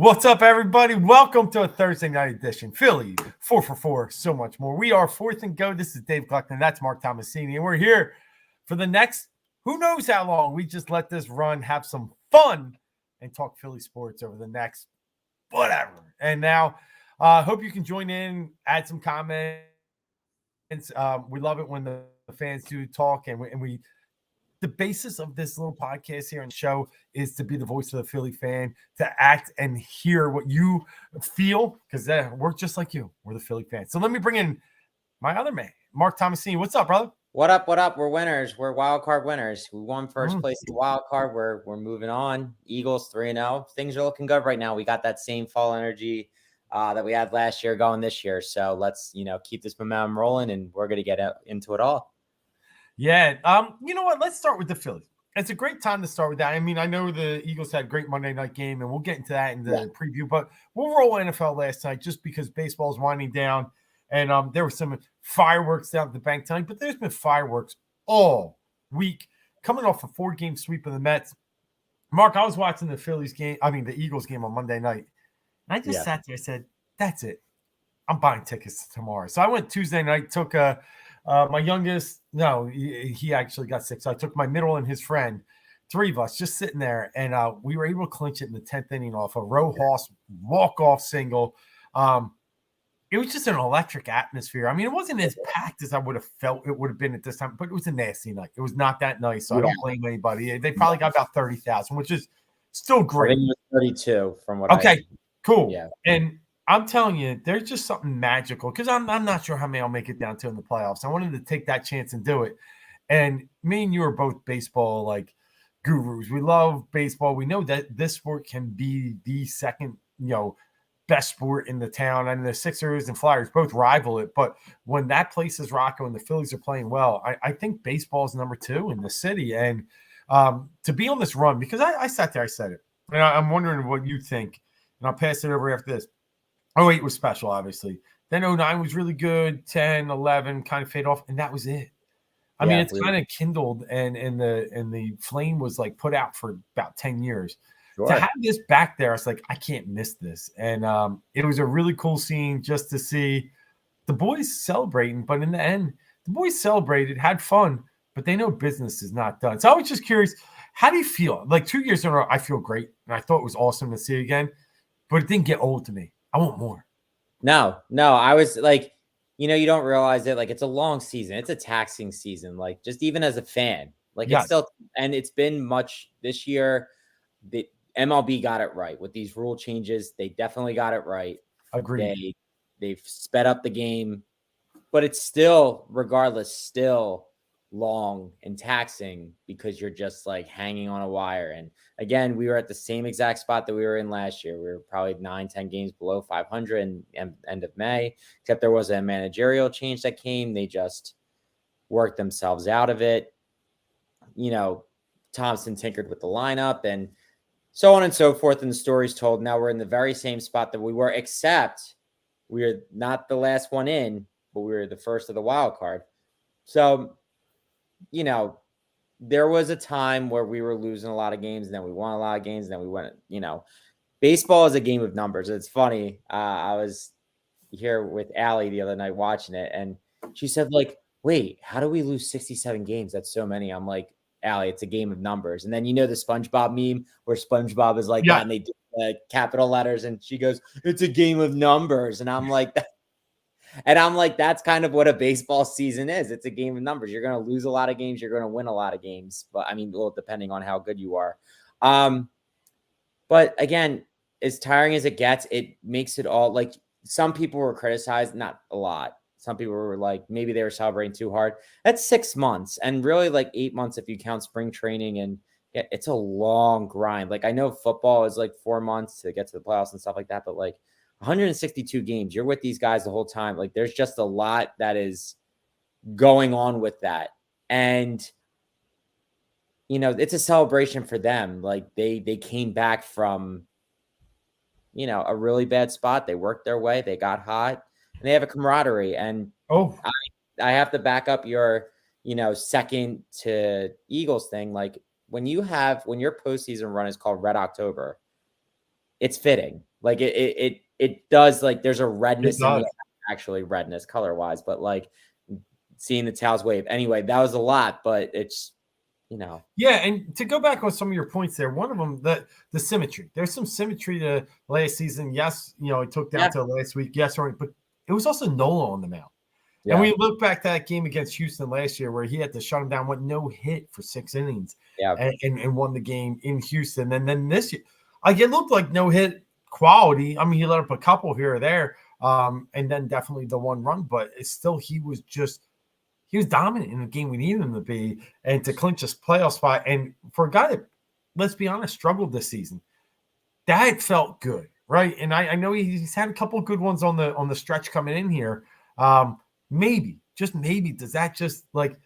What's up, everybody? Welcome to a Thursday night edition. Philly, 4 for 4, so much more. We are Fourth and Go. This is Dave Gluckman. That's Marc Tomasini. And we're here for the next, who knows how long. We just let this run, have some fun, and talk Philly sports over the next whatever. And now, hope you can join in, add some comments. We love it when the fans do talk, and we the basis of this little podcast here and show is to be the voice of the Philly fan, to act and hear what you feel, because we're just like you. We're the Philly fans. So let me bring in my other man, Marc Tomasini. What's up, brother? What up? What up? We're winners. We're wild card winners. We won first place in the wild card. We're moving on. Eagles 3-0. Things are looking good right now. We got that same fall energy that we had last year going this year. So let's keep this momentum rolling, and we're gonna get into it all. Yeah. You know what? Let's start with the Phillies. It's a great time to start with that. I mean, I know the Eagles had a great Monday night game, and we'll get into that in the preview, but we'll roll NFL last night just because baseball is winding down, and there were some fireworks down at the bank tonight, but there's been fireworks all week coming off a 4-game sweep of the Mets. Mark, I was watching the Eagles game on Monday night, and I just sat there and said, that's it. I'm buying tickets tomorrow. So I went Tuesday night, took my youngest, he actually got sick. So I took my middle and his friend, 3 of us just sitting there, and we were able to clinch it in the 10th inning off a Rojas walk-off single. It was just an electric atmosphere. I mean, it wasn't as packed as I would have felt it would have been at this time, but it was a nasty night. It was not that nice, so I don't blame anybody. They probably got about 30,000, which is still great. I think it was 32 from what cool. Yeah. And I'm telling you, there's just something magical because I'm not sure how many I'll make it down to in the playoffs. I wanted to take that chance and do it. And me and you are both baseball like gurus. We love baseball. We know that this sport can be the second, best sport in the town. And the Sixers and Flyers both rival it. But when that place is rocking, when the Phillies are playing well, I think baseball is number 2 in the city. And to be on this run, because I sat there, I said it. And I'm wondering what you think. And I'll pass it over after this. 08 was special, obviously. Then 09 was really good. 10, 11 kind of fade off, and that was it. I mean, it's kind of kindled, and the flame was like put out for about 10 years. Sure. To have this back there, it's like I can't miss this, and it was a really cool scene just to see the boys celebrating. But in the end, the boys celebrated, had fun, but they know business is not done. So I was just curious, how do you feel? Like 2 years in a row, I feel great, and I thought it was awesome to see it again, but it didn't get old to me. I want more. No. I was like, you don't realize it. Like, it's a long season. It's a taxing season. Like, just even as a fan, like it's still, and it's been much this year. The MLB got it right with these rule changes. They definitely got it right. Agreed. They've sped up the game, but it's still, regardless, still long and taxing because you're just like hanging on a wire. And again, we were at the same exact spot that we were in last year. We were probably 9-10 games below 500 in end of May, except there was a managerial change that came. They just worked themselves out of it. Thompson tinkered with the lineup and so on and so forth. And the story's told. Now we're in the very same spot that we were, except we're not the last one in, but we were the first of the wild card. So there was a time where we were losing a lot of games, and then we won a lot of games, and then we went, baseball is a game of numbers. It's funny. I was here with Allie the other night watching it, and she said, like, wait, how do we lose 67 games? That's so many. I'm like, Allie, it's a game of numbers. And then the SpongeBob meme where SpongeBob is like that, and they do capital letters, and she goes, it's a game of numbers. And I'm like, that's kind of what a baseball season is. It's a game of numbers. You're going to lose a lot of games. You're going to win a lot of games. But I mean, well, depending on how good you are. But again, as tiring as it gets, it makes it all like some people were criticized, not a lot. Some people were like, maybe they were celebrating too hard. That's 6 months and really like 8 months if you count spring training. And it's a long grind. Like I know football is like 4 months to get to the playoffs and stuff like that. But like, 162 games. You're with these guys the whole time. Like there's just a lot that is going on with that. And, it's a celebration for them. Like they came back from, a really bad spot. They worked their way. They got hot and they have a camaraderie. And I have to back up your, second to Eagles thing. Like when your postseason run is called Red October, it's fitting. Like it does, like there's a It redness in the does. eye, actually redness color wise, but like seeing the towels wave. Anyway, that was a lot, but it's Yeah, and to go back on some of your points there, one of them, the symmetry. There's some symmetry to last season. Yes, it took down yeah, to last week. Yes, right, but it was also Nola on the mound. And yeah, we look back to that game against Houston last year where he had to shut him down, went no hit for 6 innings, yeah. and won the game in Houston. And then this year, like it looked like no hit quality. I mean, he let up a couple here or there, and then definitely the one run, but it's still he was dominant in the game we needed him to be, and to clinch this playoff spot. And for a guy that, let's be honest, struggled this season, that felt good, right? And I know he's had a couple of good ones on the stretch coming in here. Maybe, just maybe, does that just like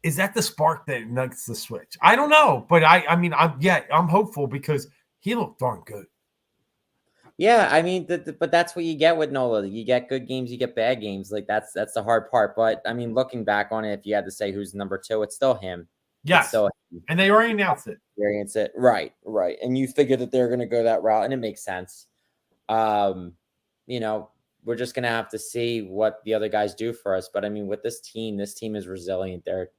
is that the spark that ignites the switch? I don't know, but I mean I'm hopeful because he looked darn good. Yeah, I mean, but that's what you get with Nola. You get good games, you get bad games. Like that's the hard part. But I mean, looking back on it, if you had to say who's number two, it's still him. It's Yes, still him. and they already announced it. Experience it, right, right. And you figure that they're going to go that route, and it makes sense. Um, you know, we're just going to have to see what the other guys do for us. But I mean, with this team is resilient. They're,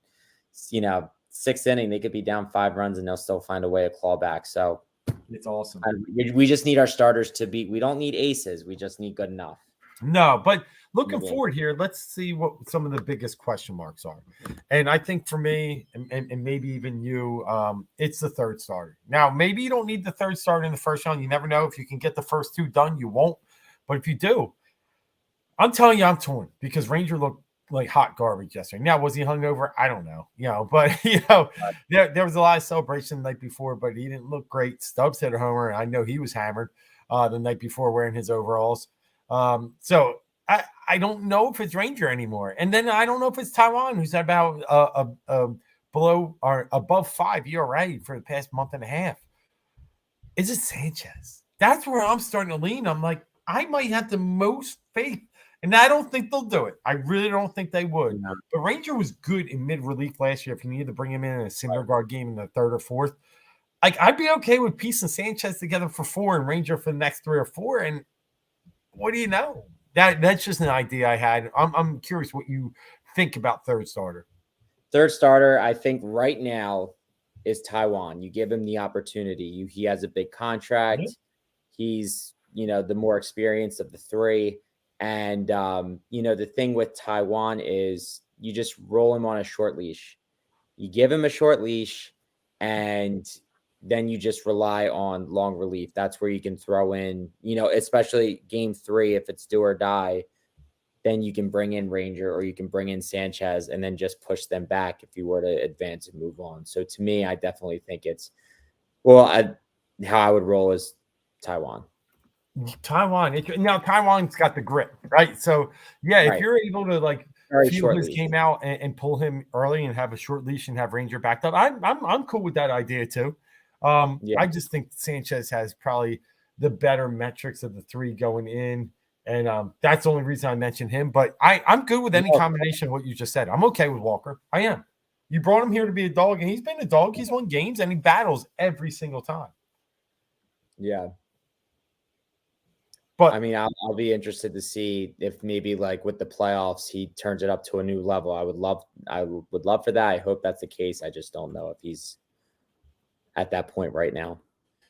sixth inning, they could be down 5 runs, and they'll still find a way to claw back. So. It's awesome. We just need our starters to be. We don't need aces. We just need good enough. No, but looking forward here, let's see what some of the biggest question marks are. And I think for me, and maybe even you, it's the third starter. Now, maybe you don't need the third starter in the first round. You never know. If you can get the first two done, you won't. But if you do, I'm telling you, I'm torn because Ranger looked like hot garbage yesterday. Now, was he hungover? I don't know. But there was a lot of celebration the night before, but he didn't look great. Stubbs hit a homer, and I know he was hammered the night before wearing his overalls. So I don't know if it's Ranger anymore, and then I don't know if it's Taiwan, who's at about below or above 5 ERA for the past month and a half. Is it Sanchez? That's where I'm starting to lean. I'm like, I might have the most faith. And I don't think they'll do it. I really don't think they would. Yeah. But Ranger was good in mid-relief last year. If you needed to bring him in a Syndergaard game in the third or fourth, like I'd be okay with Peace and Sanchez together for 4 and Ranger for the next 3 or 4. And what do you know? That's just an idea I had. I'm curious what you think about third starter. Third starter, I think right now is Taiwan. You give him the opportunity. He has a big contract. Yeah. He's the more experienced of the three. And, the thing with Taiwan is you just roll him on a short leash. You give him a short leash, and then you just rely on long relief. That's where you can throw in, especially game 3, if it's do or die, then you can bring in Ranger or you can bring in Sanchez and then just push them back if you were to advance and move on. So to me, I definitely think it's, how I would roll is Taiwan. Now Taiwan's got the grit, right? So yeah, if Right. you're able to like Very feel short his leash. game out and pull him early and have a short leash and have Ranger backed up, I'm cool with that idea too. Yeah. I just think Sanchez has probably the better metrics of the 3 going in, and that's the only reason I mentioned him. But I'm good with any combination of what you just said. I'm okay with Walker. I am. You brought him here to be a dog, and he's been a dog. He's won games, and he battles every single time. Yeah. But I mean, I'll be interested to see if maybe like with the playoffs, he turns it up to a new level. I would love for that. I hope that's the case. I just don't know if he's at that point right now.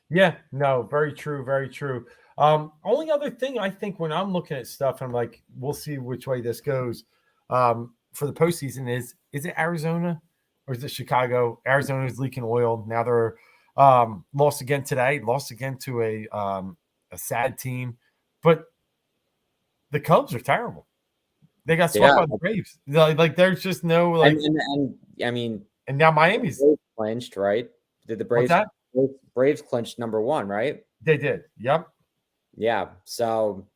yeah, no, very true, very true. Only other thing I think when I'm looking at stuff, I'm like, we'll see which way this goes. For the postseason, is it Arizona or is it Chicago? Arizona is leaking oil. Now they're lost again today, lost again to a sad team, but the Cubs are terrible. They got swept by the Braves. Like there's just no like, and I mean, and now Miami's clinched, right? Did the what's that? Braves clinched number 1, right? They did. Yep. Yeah. So,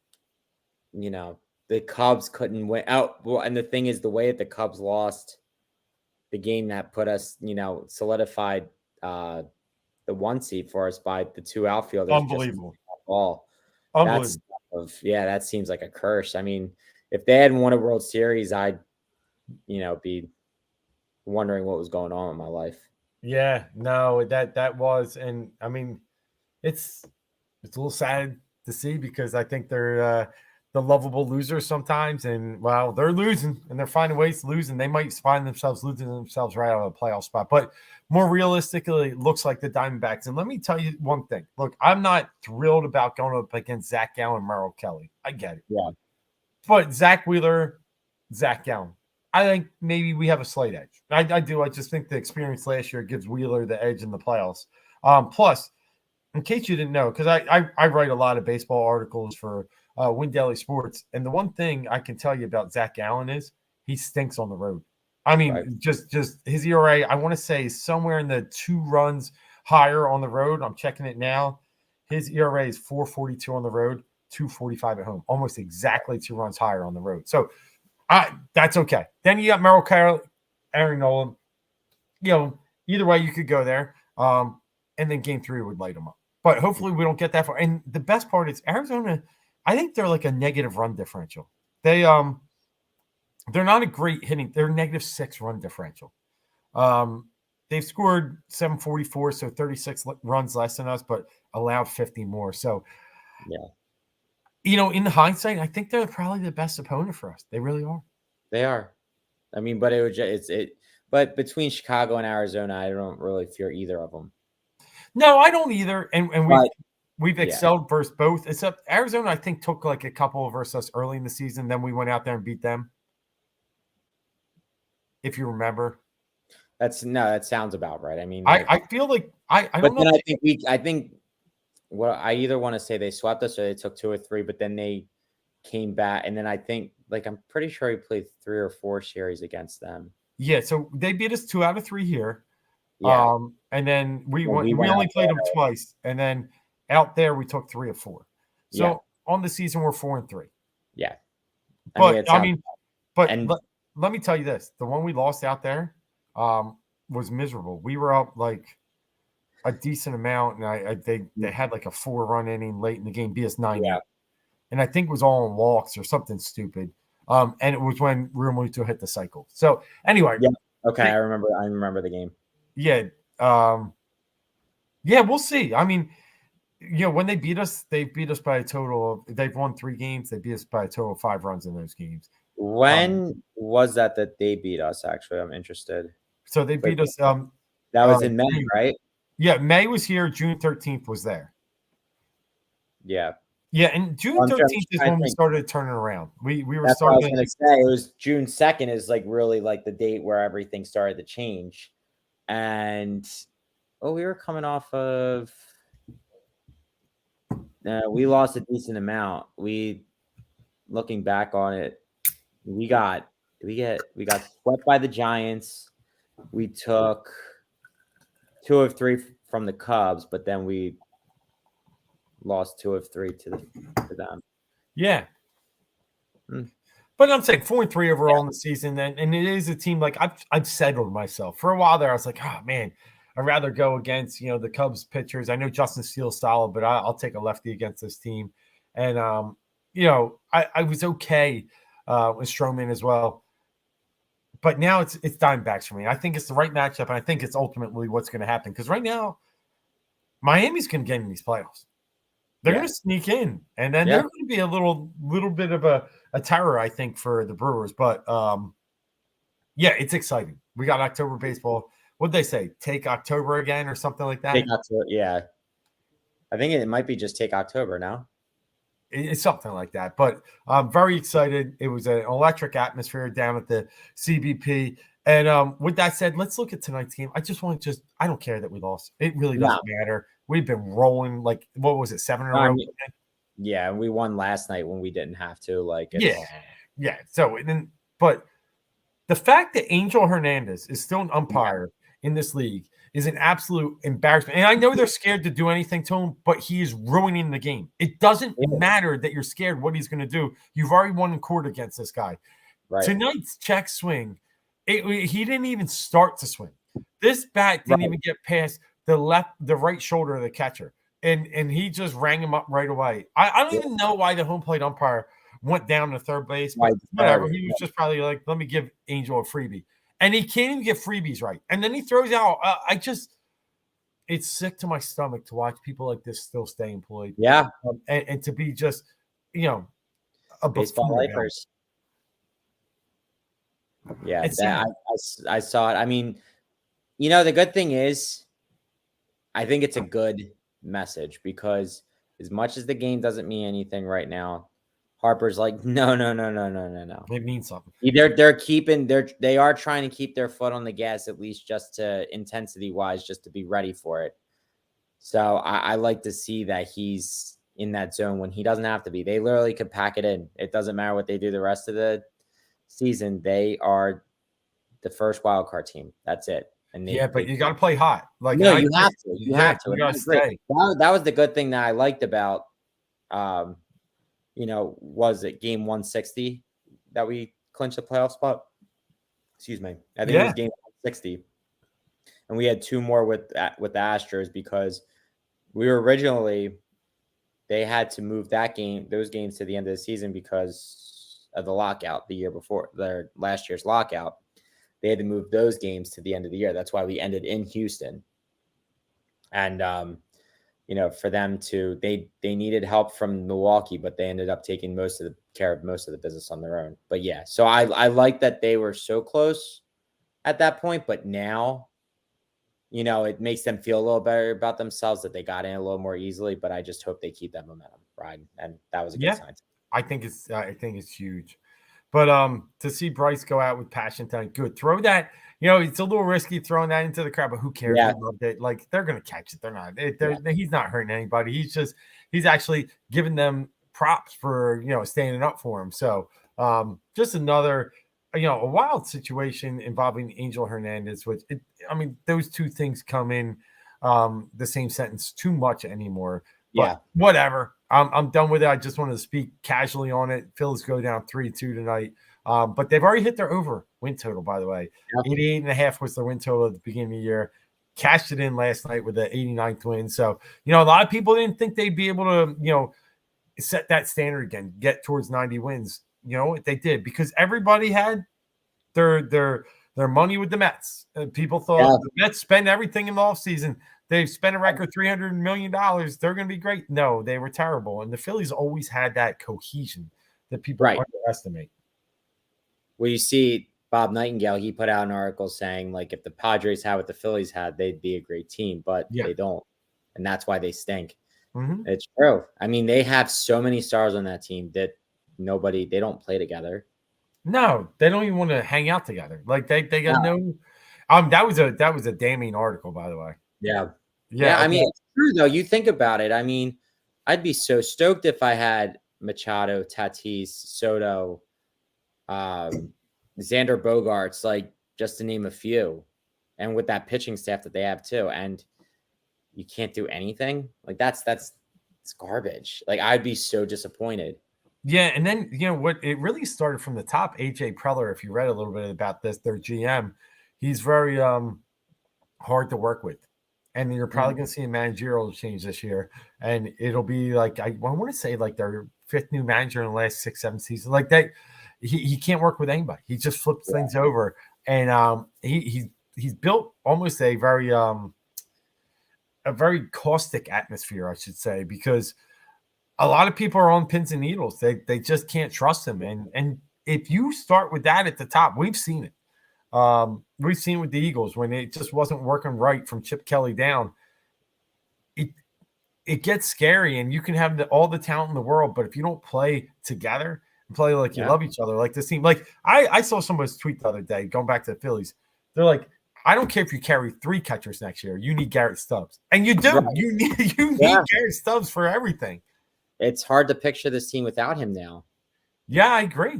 the Cubs couldn't win out. Well, and the thing is, the way that the Cubs lost the game that put us, solidified the 1 seed for us by the 2 outfielders. Unbelievable. Ball. Unbelievable. That seems like a curse. I mean, if they hadn't won a World Series, I'd, be wondering what was going on in my life. Yeah, no, that was, and I mean, it's It's a little sad to see because I think they're the lovable losers sometimes, and well, they're losing and they're finding ways to lose, and they might find themselves losing themselves right out of a playoff spot. But more realistically, it looks like the Diamondbacks. And let me tell you one thing. Look, I'm not thrilled about going up against Zach Gallen and Merrill Kelly. I get it. Yeah. But Zach Wheeler, Zach Gallen. I think maybe we have a slight edge. I do. I just think the experience last year gives Wheeler the edge in the playoffs. Plus, in case you didn't know, because I write a lot of baseball articles for Win Daily Sports, and the one thing I can tell you about Zach Gallen is he stinks on the road. I mean, Right. just his ERA, I want to say is somewhere in the 2 runs higher on the road. I'm checking it now. His ERA is 4.42 on the road, 2.45 at home, almost exactly 2 runs higher on the road. So that's okay. Then you got Merrill Kelly, Aaron Nolan. You know, either way you could go there. And then game 3 would light them up. But hopefully we don't get that far. And the best part is Arizona, I think they're like a negative run differential. They're not a great hitting, they're -6 run differential. They've scored 744, so 36 runs less than us, but allowed 50 more. So Yeah. You know, in hindsight, I think they're probably the best opponent for us. They really are. They are. I mean, but but between Chicago and Arizona, I don't really fear either of them. No, I don't either. And But we've yeah. excelled versus both, except Arizona, I think, took like a couple versus us early in the season. Then we went out there and beat them. If you remember. That sounds about right. I mean, I feel like I but don't know. then I think well, I either want to say they swept us or they took 2 or 3, but then they came back, and then I think I'm pretty sure he played 3 or 4 series against them. Yeah, so they beat us 2 out of 3 here. Yeah. And then we we only played them twice, and then out there we took 3 of 4. So on the season we're 4-3. Yeah. But let me tell you this: the one we lost out there was miserable. We were up like a decent amount, and they had like a 4-run inning late in the game, beat us 9-8. Yeah. And I think it was all on walks or something stupid. And it was when Realmuto hit the cycle. So anyway, yeah, okay, I remember the game. Yeah, yeah, we'll see. I mean, you know, when they beat us by a total of they've won 3 games. They beat us by a total of 5 runs in those games. When was that they beat us? Actually, I'm interested. So they beat us. That was in May, right? Yeah, May was here. June 13th was there. Yeah. Yeah, and June 13th is when we started turning around. We were That's starting. What I was going to say. It was June 2nd is like really like the date where everything started to change, and we were coming off of. We lost a decent amount. Looking back on it, we got swept by the Giants. We took 2 of 3 from the Cubs, but then we lost 2 of 3 to them. Yeah. But I'm saying 4-3 overall in the season, and it is a team like I've settled myself for a while there. I was like, oh man, I'd rather go against the Cubs pitchers. I know Justin Steele's solid, but I'll take a lefty against this team. And I was okay with Stroman as well. But now it's Diamondbacks for me. I think it's the right matchup, and I think it's ultimately what's going to happen. Because right now, Miami's going to get in these playoffs. They're going to sneak in, and then they're going to be a little bit of a terror, I think, for the Brewers. But it's exciting. We got October baseball. What'd they say? Take October again or something like that? Take October, yeah. I think it might be just take October now. It's something like that. But I'm very excited. It was an electric atmosphere down at the CBP. And with that said, let's look at tonight's game. I don't care that we lost. It really doesn't matter. We've been rolling like, what was it, 7 in a row? Yeah, and we won last night when we didn't have to. Yeah. So, but the fact that Angel Hernandez is still an umpire in this league is an absolute embarrassment. And I know they're scared to do anything to him, but he is ruining the game. It doesn't matter that you're scared what he's going to do. You've already won in court against this guy. Right. Tonight's check swing, he didn't even start to swing. This bat didn't even get past the right shoulder of the catcher. And he just rang him up right away. I don't even know why the home plate umpire went down to third base, but whatever. He was just probably like, let me give Angel a freebie. And he can't even get freebies right. And then he throws out. it's sick to my stomach to watch people like this still stay employed. Yeah. And to be just, a Baseball buffoon. lifers. Yeah, It's that I saw it. I mean, the good thing is, I think it's a good message because as much as the game doesn't mean anything right now, Harper's like, no, no, no, no, no, no, no. It means something. They are trying to keep their foot on the gas, at least just to intensity wise, just to be ready for it. So I like to see that he's in that zone when he doesn't have to be. They literally could pack it in. It doesn't matter what they do the rest of the season. They are the first wild card team. That's it. And but you got to play hot. Like, no, you have to. You have to. You got to stay. That was the good thing that I liked about, was it game 160 that we clinched the playoff spot? Excuse me. I think it was game 160. And we had 2 more with the Astros because we were originally, they had to move those games to the end of the season because of the lockout the year before, their last year's lockout. They had to move those games to the end of the year. That's why we ended in Houston. And, for them they needed help from Milwaukee, but they ended up taking care of most of the business on their own. But yeah, so I like that they were so close at that point, but now, it makes them feel a little better about themselves that they got in a little more easily, but I just hope they keep that momentum riding. And that was a good sign. I think it's huge. But to see Bryce go out with passion tonight, good. Throw that, it's a little risky throwing that into the crowd, but who cares? Yeah. They loved it. Like, they're gonna catch it. They're not. He's not hurting anybody. He's actually giving them props for standing up for him. So just another a wild situation involving Angel Hernandez, which those two things come in the same sentence too much anymore. But whatever. I'm done with it. I just wanted to speak casually on it. Phillies go down 3-2 tonight. But they've already hit their over win total, by the way. 88.5 was their win total at the beginning of the year. Cashed it in last night with the 89th win. So, a lot of people didn't think they'd be able to, set that standard again, get towards 90 wins. They did because everybody had their money with the Mets. People thought the Mets spend everything in the offseason. They've spent a record $300 million. They're going to be great. No, they were terrible. And the Phillies always had that cohesion that people underestimate. Well, you see Bob Nightingale, he put out an article saying, like, if the Padres had what the Phillies had, they'd be a great team, but they don't. And that's why they stink. Mm-hmm. It's true. I mean, they have so many stars on that team that they don't play together. No, they don't even want to hang out together. Like they got no. That was a damning article, by the way. Yeah. I mean, it's true though. You think about it. I mean, I'd be so stoked if I had Machado, Tatis, Soto, Xander Bogaerts, like just to name a few, and with that pitching staff that they have too. And you can't do anything. Like it's garbage. Like I'd be so disappointed. Yeah, and then what it really started from the top. AJ Preller, if you read a little bit about this, their GM, he's very hard to work with, and you're probably going to see a managerial change this year, and it'll be like I want to say like their 5th new manager in the last 6-7 seasons. Like that, he can't work with anybody. He just flips things over, and he's built almost a very caustic atmosphere, I should say, because a lot of people are on pins and needles. They just can't trust him. And if you start with that at the top, we've seen it. We've seen it with the Eagles when it just wasn't working right from Chip Kelly down. It gets scary, and you can have all the talent in the world, but if you don't play together and play like you love each other, like this team. Like I saw somebody's tweet the other day, going back to the Phillies. They're like, I don't care if you carry 3 catchers next year. You need Garrett Stubbs. And you do. Right. You need Garrett Stubbs for everything. It's hard to picture this team without him now. Yeah, I agree.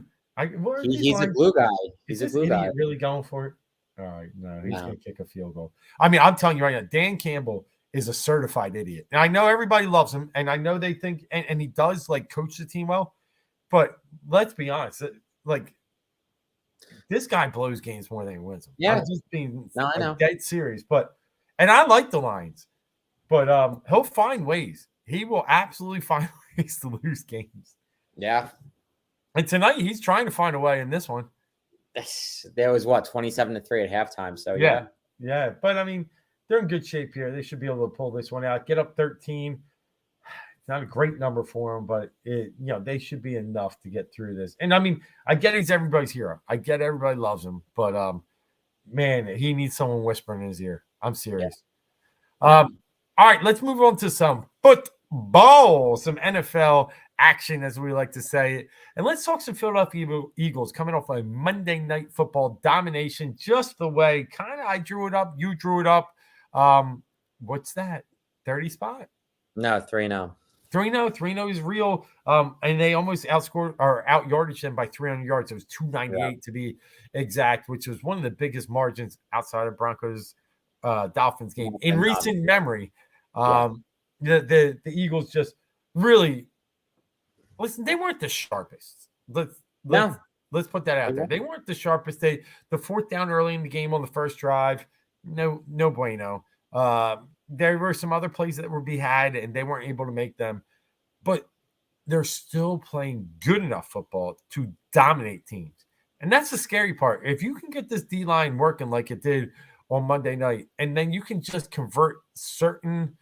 He's a glue guy. He's a glue guy. Really going for it? All right, no, he's going to kick a field goal. I mean, I'm telling you right now, Dan Campbell is a certified idiot. And I know everybody loves him, and I know they think, and he does like coach the team well. But let's be honest, like this guy blows games more than he wins them. Yeah, I'm just being I know. Dead serious. And I like the Lions, but he'll find ways. He will absolutely find ways to lose games. Yeah. And tonight he's trying to find a way in this one. There was 27-3 at halftime. So yeah. But I mean, they're in good shape here. They should be able to pull this one out. Get up 13. It's not a great number for them, but they should be enough to get through this. And I mean, I get he's everybody's hero. I get everybody loves him, but man, he needs someone whispering in his ear. I'm serious. Yeah. All right, let's move on to some football, some NFL action, as we like to say. And let's talk some Philadelphia Eagles coming off a Monday Night Football domination, just the way kind of I drew it up, you drew it up. What's that? 30 spot? No, 3-0. 3-0. 3-0 is real. And they almost outscored or out yardage them by 300 yards. It was 298 to be exact, which was one of the biggest margins outside of Broncos Dolphins game in recent memory. The Eagles just really listen. They weren't the sharpest. Let's put that out there. They weren't the sharpest. The fourth down early in the game on the first drive, no bueno. There were some other plays that were be had, and they weren't able to make them. But they're still playing good enough football to dominate teams, and that's the scary part. If you can get this D line working like it did on Monday night, and then you can just convert certain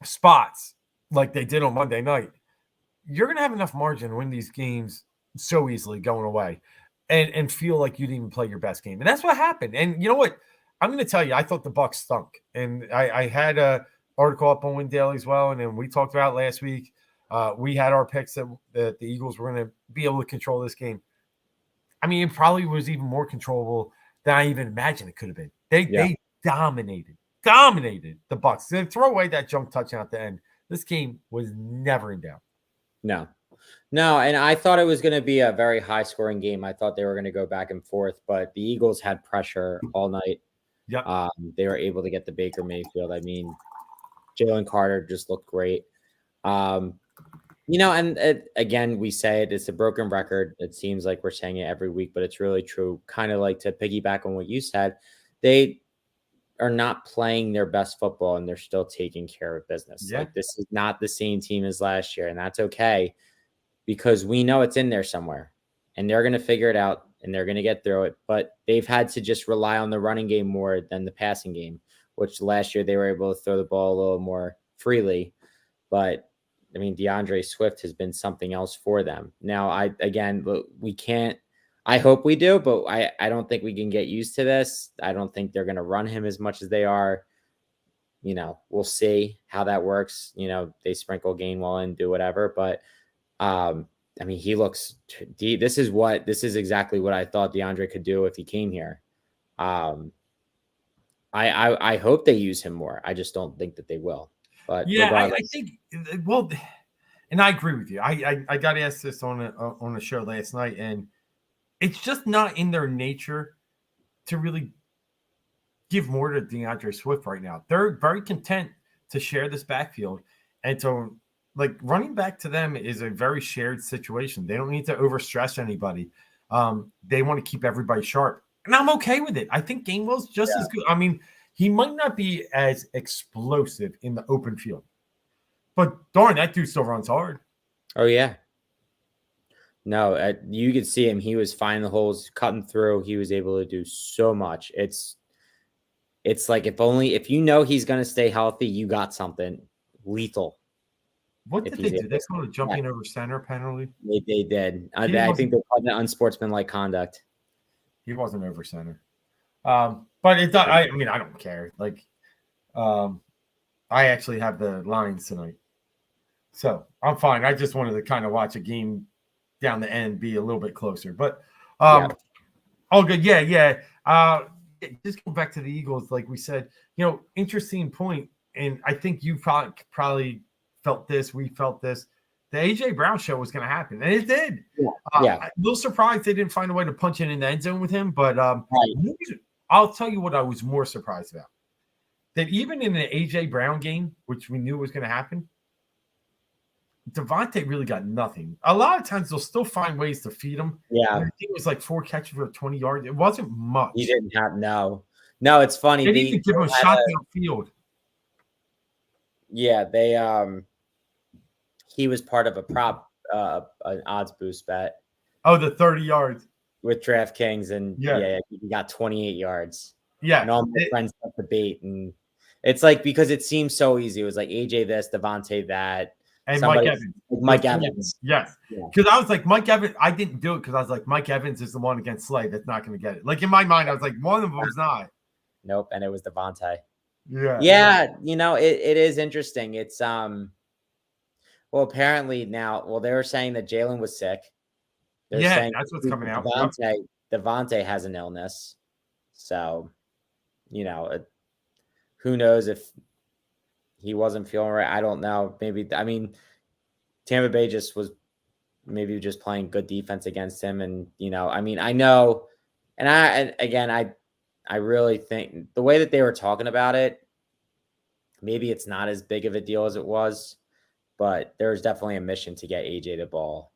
spots like they did on Monday night, you're going to have enough margin to win these games so easily going away and feel like you didn't even play your best game. And that's what happened. And you know what? I'm going to tell you, I thought the Bucs stunk. And I had a article up on Win Daily as well. And then we talked about last week. We had our picks that the Eagles were going to be able to control this game. I mean, it probably was even more controllable than I even imagined it could have been. They dominated the Bucs. They throw away that junk touchdown at the end. This game was never in doubt. No, and I thought it was going to be a very high-scoring game. I thought they were going to go back and forth, but the Eagles had pressure all night. Yeah, they were able to get the Baker Mayfield. I mean, Jalen Carter just looked great. Again, we say it's a broken record. It seems like we're saying it every week, but it's really true. Kind of like to piggyback on what you said, they are not playing their best football and they're still taking care of business. Yeah. Like, this is not the same team as last year, and that's okay because we know it's in there somewhere and they're going to figure it out and they're going to get through it. But they've had to just rely on the running game more than the passing game, which last year they were able to throw the ball a little more freely. But I mean, DeAndre Swift has been something else for them. Now, we can't. I hope we do, but I don't think we can get used to this. I don't think they're going to run him as much as they are. We'll see how that works. They sprinkle Gainwell and do whatever. But, he looks – this is exactly what I thought DeAndre could do if he came here. I hope they use him more. I just don't think that they will. But yeah, I think – well, and I agree with you. I got asked this on a show last night, and – it's just not in their nature to really give more to DeAndre Swift right now. They're very content to share this backfield. And so, running back to them is a very shared situation. They don't need to overstress anybody. They want to keep everybody sharp. And I'm okay with it. I think Gainwell's just as good. I mean, he might not be as explosive in the open field. But, darn, that dude still runs hard. Oh, yeah. No, you could see him. He was finding the holes, cutting through. He was able to do so much. It's like if you know he's going to stay healthy, you got something lethal. What did they do? They called a jumping over center penalty? They did. I think they called it unsportsmanlike conduct. He wasn't over center. But it does. I don't care. I actually have the lines tonight. So I'm fine. I just wanted to kind of watch a game down the end be a little bit closer, but all good. Yeah. Just go back to the Eagles, like we said, interesting point, and I think you probably felt this. We felt this. The AJ Brown show was going to happen, and it did. I'm a little surprised they didn't find a way to punch in the end zone with him, but I'll tell you what I was more surprised about. That even in the AJ Brown game, which we knew was going to happen, Devontae really got nothing. A lot of times they'll still find ways to feed him. Yeah. I think it was like 4 catches for 20 yards. It wasn't much. He didn't have no. It's funny. They need to give him a shot downfield. Yeah, he was part of a prop, an odds boost bet. Oh, the 30 yards. With DraftKings, and he got 28 yards. and Yeah. all my friends took the bait, and it's like because it seems so easy. It was like AJ this, Devontae that, And Mike somebody Evans. like The Mike three of them. Evans. Yes. Yeah. Because I was like, Mike Evans, I didn't do it because I was like, Mike Evans is the one against Slay that's not going to get it. Like in my mind, I was like, one of them's not. Nope, and it was Devontae. Yeah. Yeah, it is interesting. It's well, apparently now, they were saying that Jalen was sick. They're Yeah, saying that's what's coming out. Yep. Devontae has an illness. So, who knows if he wasn't feeling right. I don't know. Maybe, I mean, Tampa Bay was maybe just playing good defense against him. And, I mean, I know, and again, I really think the way that they were talking about it, maybe it's not as big of a deal as it was, but there's definitely a mission to get AJ the ball.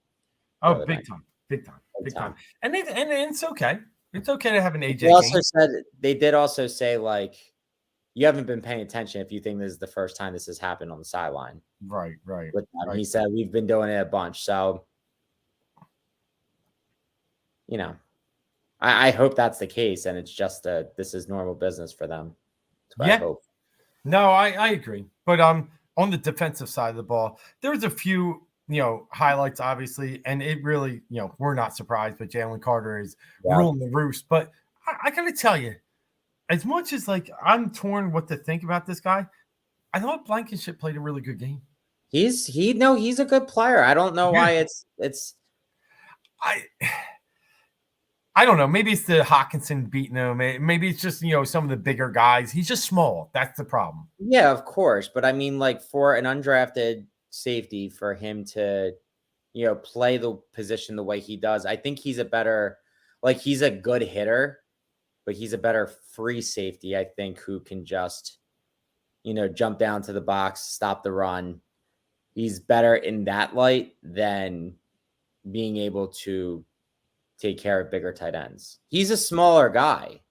Oh, big time. And it's okay. It's okay to have an AJ They did also say, like, you haven't been paying attention if you think this is the first time this has happened on the sideline. Right. With them. Right. He said, we've been doing it a bunch. So, I hope that's the case. And it's just this is normal business for them. That's what I hope. No, I agree. But on the defensive side of the ball, there's a few, highlights, obviously. And it really, we're not surprised, but Jalen Carter is ruling the roost. But I got to tell you, as much as like I'm torn what to think about this guy, I thought Blankenship played a really good game. He's a good player. I don't know why it's I don't know. Maybe it's the Hawkinson beating him. Maybe it's just, some of the bigger guys. He's just small. That's the problem. Yeah, of course. But I mean, like, for an undrafted safety, for him to, play the position the way he does, I think he's he's a good hitter, but he's a better free safety, I think, who can just, jump down to the box, stop the run. He's better in that light than being able to take care of bigger tight ends. He's a smaller guy.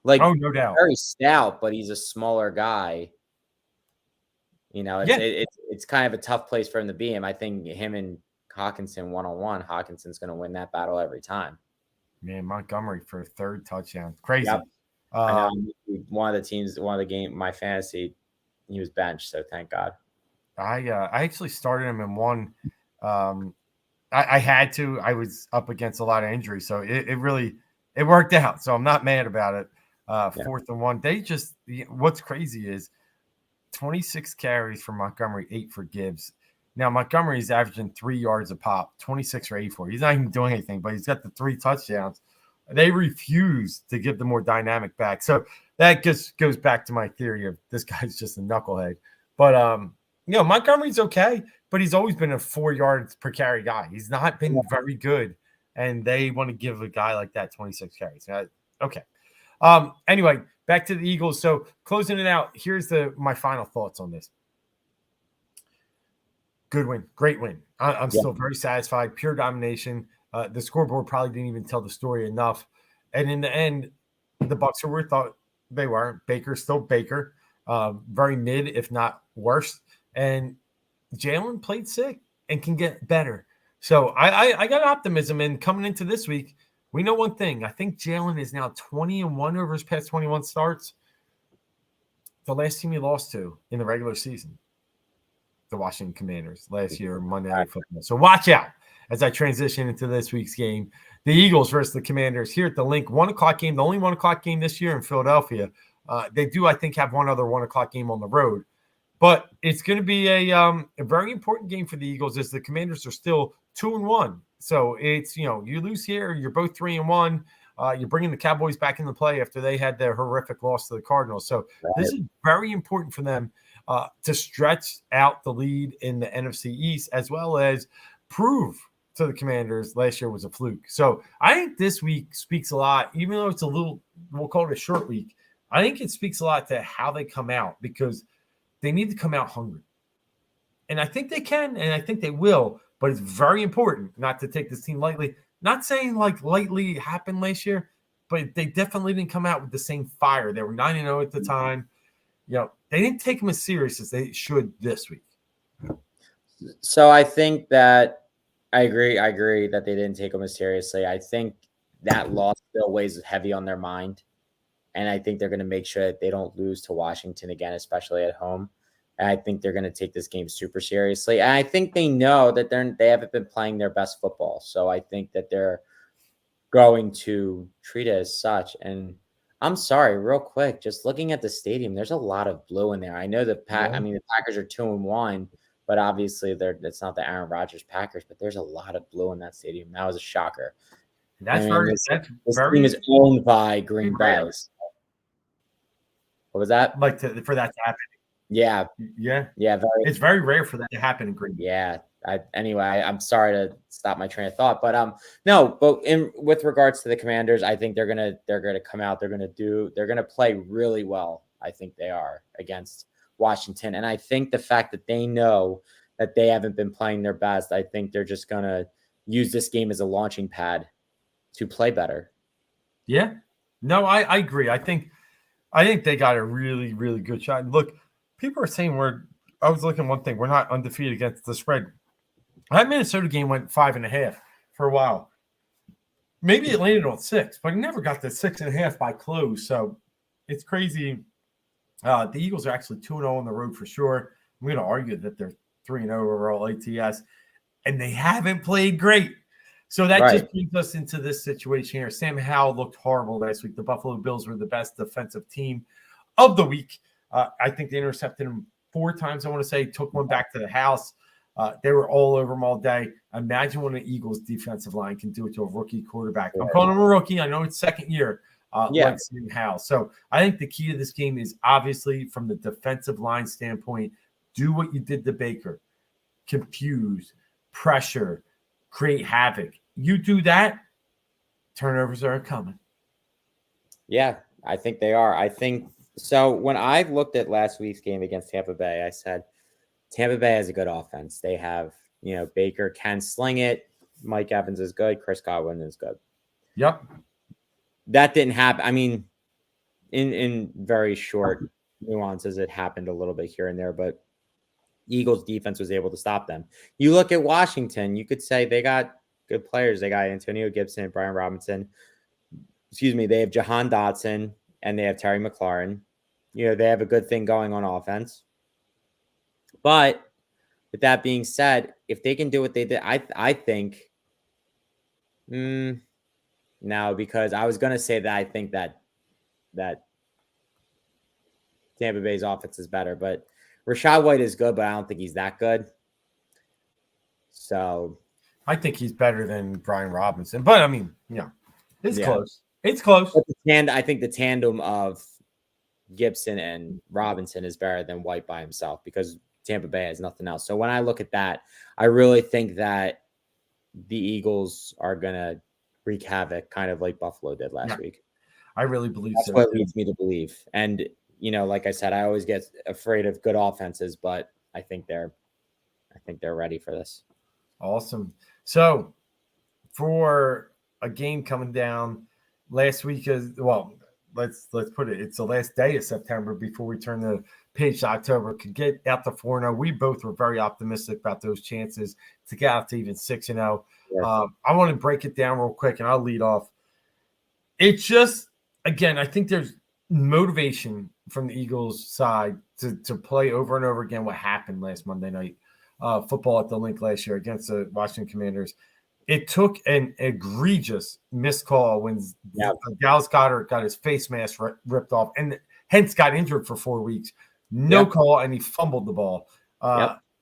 Like, no doubt. Very stout, but he's a smaller guy. It's kind of a tough place for him to be in. I think him and Hawkinson one-on-one, Hawkinson's going to win that battle every time. Man, Montgomery for a third touchdown. Crazy. Yep. One of the game, my fantasy, he was benched, so thank God. I actually started him in one. I had to. I was up against a lot of injuries, so it really worked out. So I'm not mad about it. 4th and 1. What's crazy is 26 carries for Montgomery, 8 for Gibbs. Now Montgomery's averaging 3 yards a pop, 26 or 84. He's not even doing anything, but he's got the 3 touchdowns. They refuse to give the more dynamic back. So that just goes back to my theory of this guy's just a knucklehead. But Montgomery's okay, but he's always been a 4 yards per carry guy. He's not been very good, and they want to give a guy like that 26 carries. Okay. Anyway, back to the Eagles. So closing it out, here's my final thoughts on this. Good win, great win. I'm still very satisfied. Pure domination. The scoreboard probably didn't even tell the story enough. And in the end, the Bucs are where we thought they were. Baker's still Baker, very mid, if not worse. And Jalen played sick and can get better. So I got optimism. And coming into this week, we know one thing. I think Jalen is now 20-1 over his past 21 starts. The last team he lost to in the regular season, the Washington Commanders, last year, Monday Night Football. So watch out as I transition into this week's game. The Eagles versus the Commanders here at the Link, 1 o'clock game, the only 1 o'clock game this year in Philadelphia. They do, I think, have one other 1 o'clock game on the road. But it's going to be a very important game for the Eagles as the Commanders are still 2-1. So it's, you lose here, you're both 3-1. You're bringing the Cowboys back into play after they had their horrific loss to the Cardinals. So this is very important for them to stretch out the lead in the NFC East, as well as prove to the Commanders last year was a fluke. So I think this week speaks a lot, even though it's a little, we'll call it a short week. I think it speaks a lot to how they come out, because they need to come out hungry. And I think they can, and I think they will, but it's very important not to take this team lightly. Not saying like lightly happened last year, but they definitely didn't come out with the same fire. They were 9-0 at the time. They didn't take them as serious as they should this week. So I think that I agree that they didn't take them as seriously. I think that loss still weighs heavy on their mind. And I think they're going to make sure that they don't lose to Washington again, especially at home. And I think they're going to take this game super seriously. And I think they know that they haven't been playing their best football. So I think that they're going to treat it as such. And I'm sorry, real quick, just looking at the stadium, there's a lot of blue in there. I know the the Packers are 2-1, but obviously it's not the Aaron Rodgers Packers, but there's a lot of blue in that stadium. That was a shocker. That's this team is owned by Green Bay. What was that? For that to happen. Yeah. It's very rare for that to happen in Green Bay. Yeah. Anyway, I'm sorry to stop my train of thought, but with regards to the Commanders, I think they're gonna come out. They're gonna play really well. I think they are against Washington, and I think the fact that they know that they haven't been playing their best, I think they're just gonna use this game as a launching pad to play better. Yeah, no, I agree. I think they got a really, really good shot. Look, people are saying I was looking at one thing. We're not undefeated against the spread. That Minnesota game went 5.5 for a while. Maybe it landed on 6, but it never got to 6.5 by close. So it's crazy. The Eagles are actually 2-0 on the road for sure. I'm going to argue that they're 3-0 overall ATS, and they haven't played great. So that just brings us into this situation here. Sam Howell looked horrible last week. The Buffalo Bills were the best defensive team of the week. I think they intercepted him 4 times, I want to say, took one back to the house. They were all over him all day. Imagine what an Eagles defensive line can do to a rookie quarterback. I'm calling him a rookie. I know it's second year. Like Sam Howell. So I think the key to this game is obviously from the defensive line standpoint, do what you did to Baker. Confuse, pressure, create havoc. You do that, turnovers are coming. Yeah, I think they are. I think so. When I looked at last week's game against Tampa Bay, I said Tampa Bay has a good offense. They have, Baker can sling it. Mike Evans is good. Chris Godwin is good. Yep. That didn't happen. I mean, in very short nuances, it happened a little bit here and there, but Eagles defense was able to stop them. You look at Washington, you could say they got good players. They got Antonio Gibson, Brian Robinson. They have Jahan Dotson, and they have Terry McLaurin. They have a good thing going on offense. But with that being said, if they can do what they did, I think no, because I was going to say that I think that Tampa Bay's offense is better, but Rachaad White is good, but I don't think he's that good. So I think he's better than Brian Robinson, but I mean, it's close. It's close. But I think the tandem of Gibson and Robinson is better than White by himself because Tampa Bay has nothing else. So when I look at that, I really think that the Eagles are going to wreak havoc, kind of like Buffalo did last week. I really believe that's what leads me to believe. And, like I said, I always get afraid of good offenses, but I think they're ready for this. Awesome. So for a game coming down last week let's put it, it's the last day of September before we turn the page to October. Could get out to 4-0. We both were very optimistic about those chances to get out to even 6-0. Yeah. I want to break it down real quick, and I'll lead off. It's just, again, I think there's motivation from the Eagles side to play over and over again what happened last Monday night football at the Link last year against the Washington Commanders. It took an egregious missed call when Dallas Goedert got his face mask ripped off and hence got injured for 4 weeks. No call, and he fumbled the ball.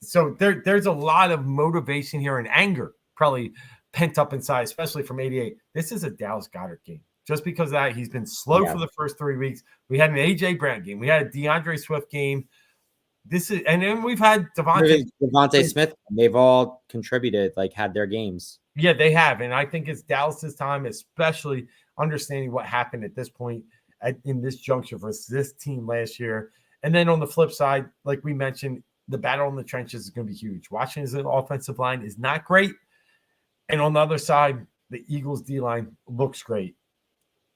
So there's a lot of motivation here and anger probably pent up inside, especially from 88. This is a Dallas Goedert game. Just because of that, he's been slow for the first 3 weeks. We had an A.J. Brown game. We had a DeAndre Swift game. And then we've had Devontae Smith. They've all contributed, had their games. Yeah, they have. And I think it's Dallas's time, especially understanding what happened at this point in this juncture versus this team last year. And then on the flip side, like we mentioned, the battle in the trenches is going to be huge. Washington's offensive line is not great. And on the other side, the Eagles' D-line looks great.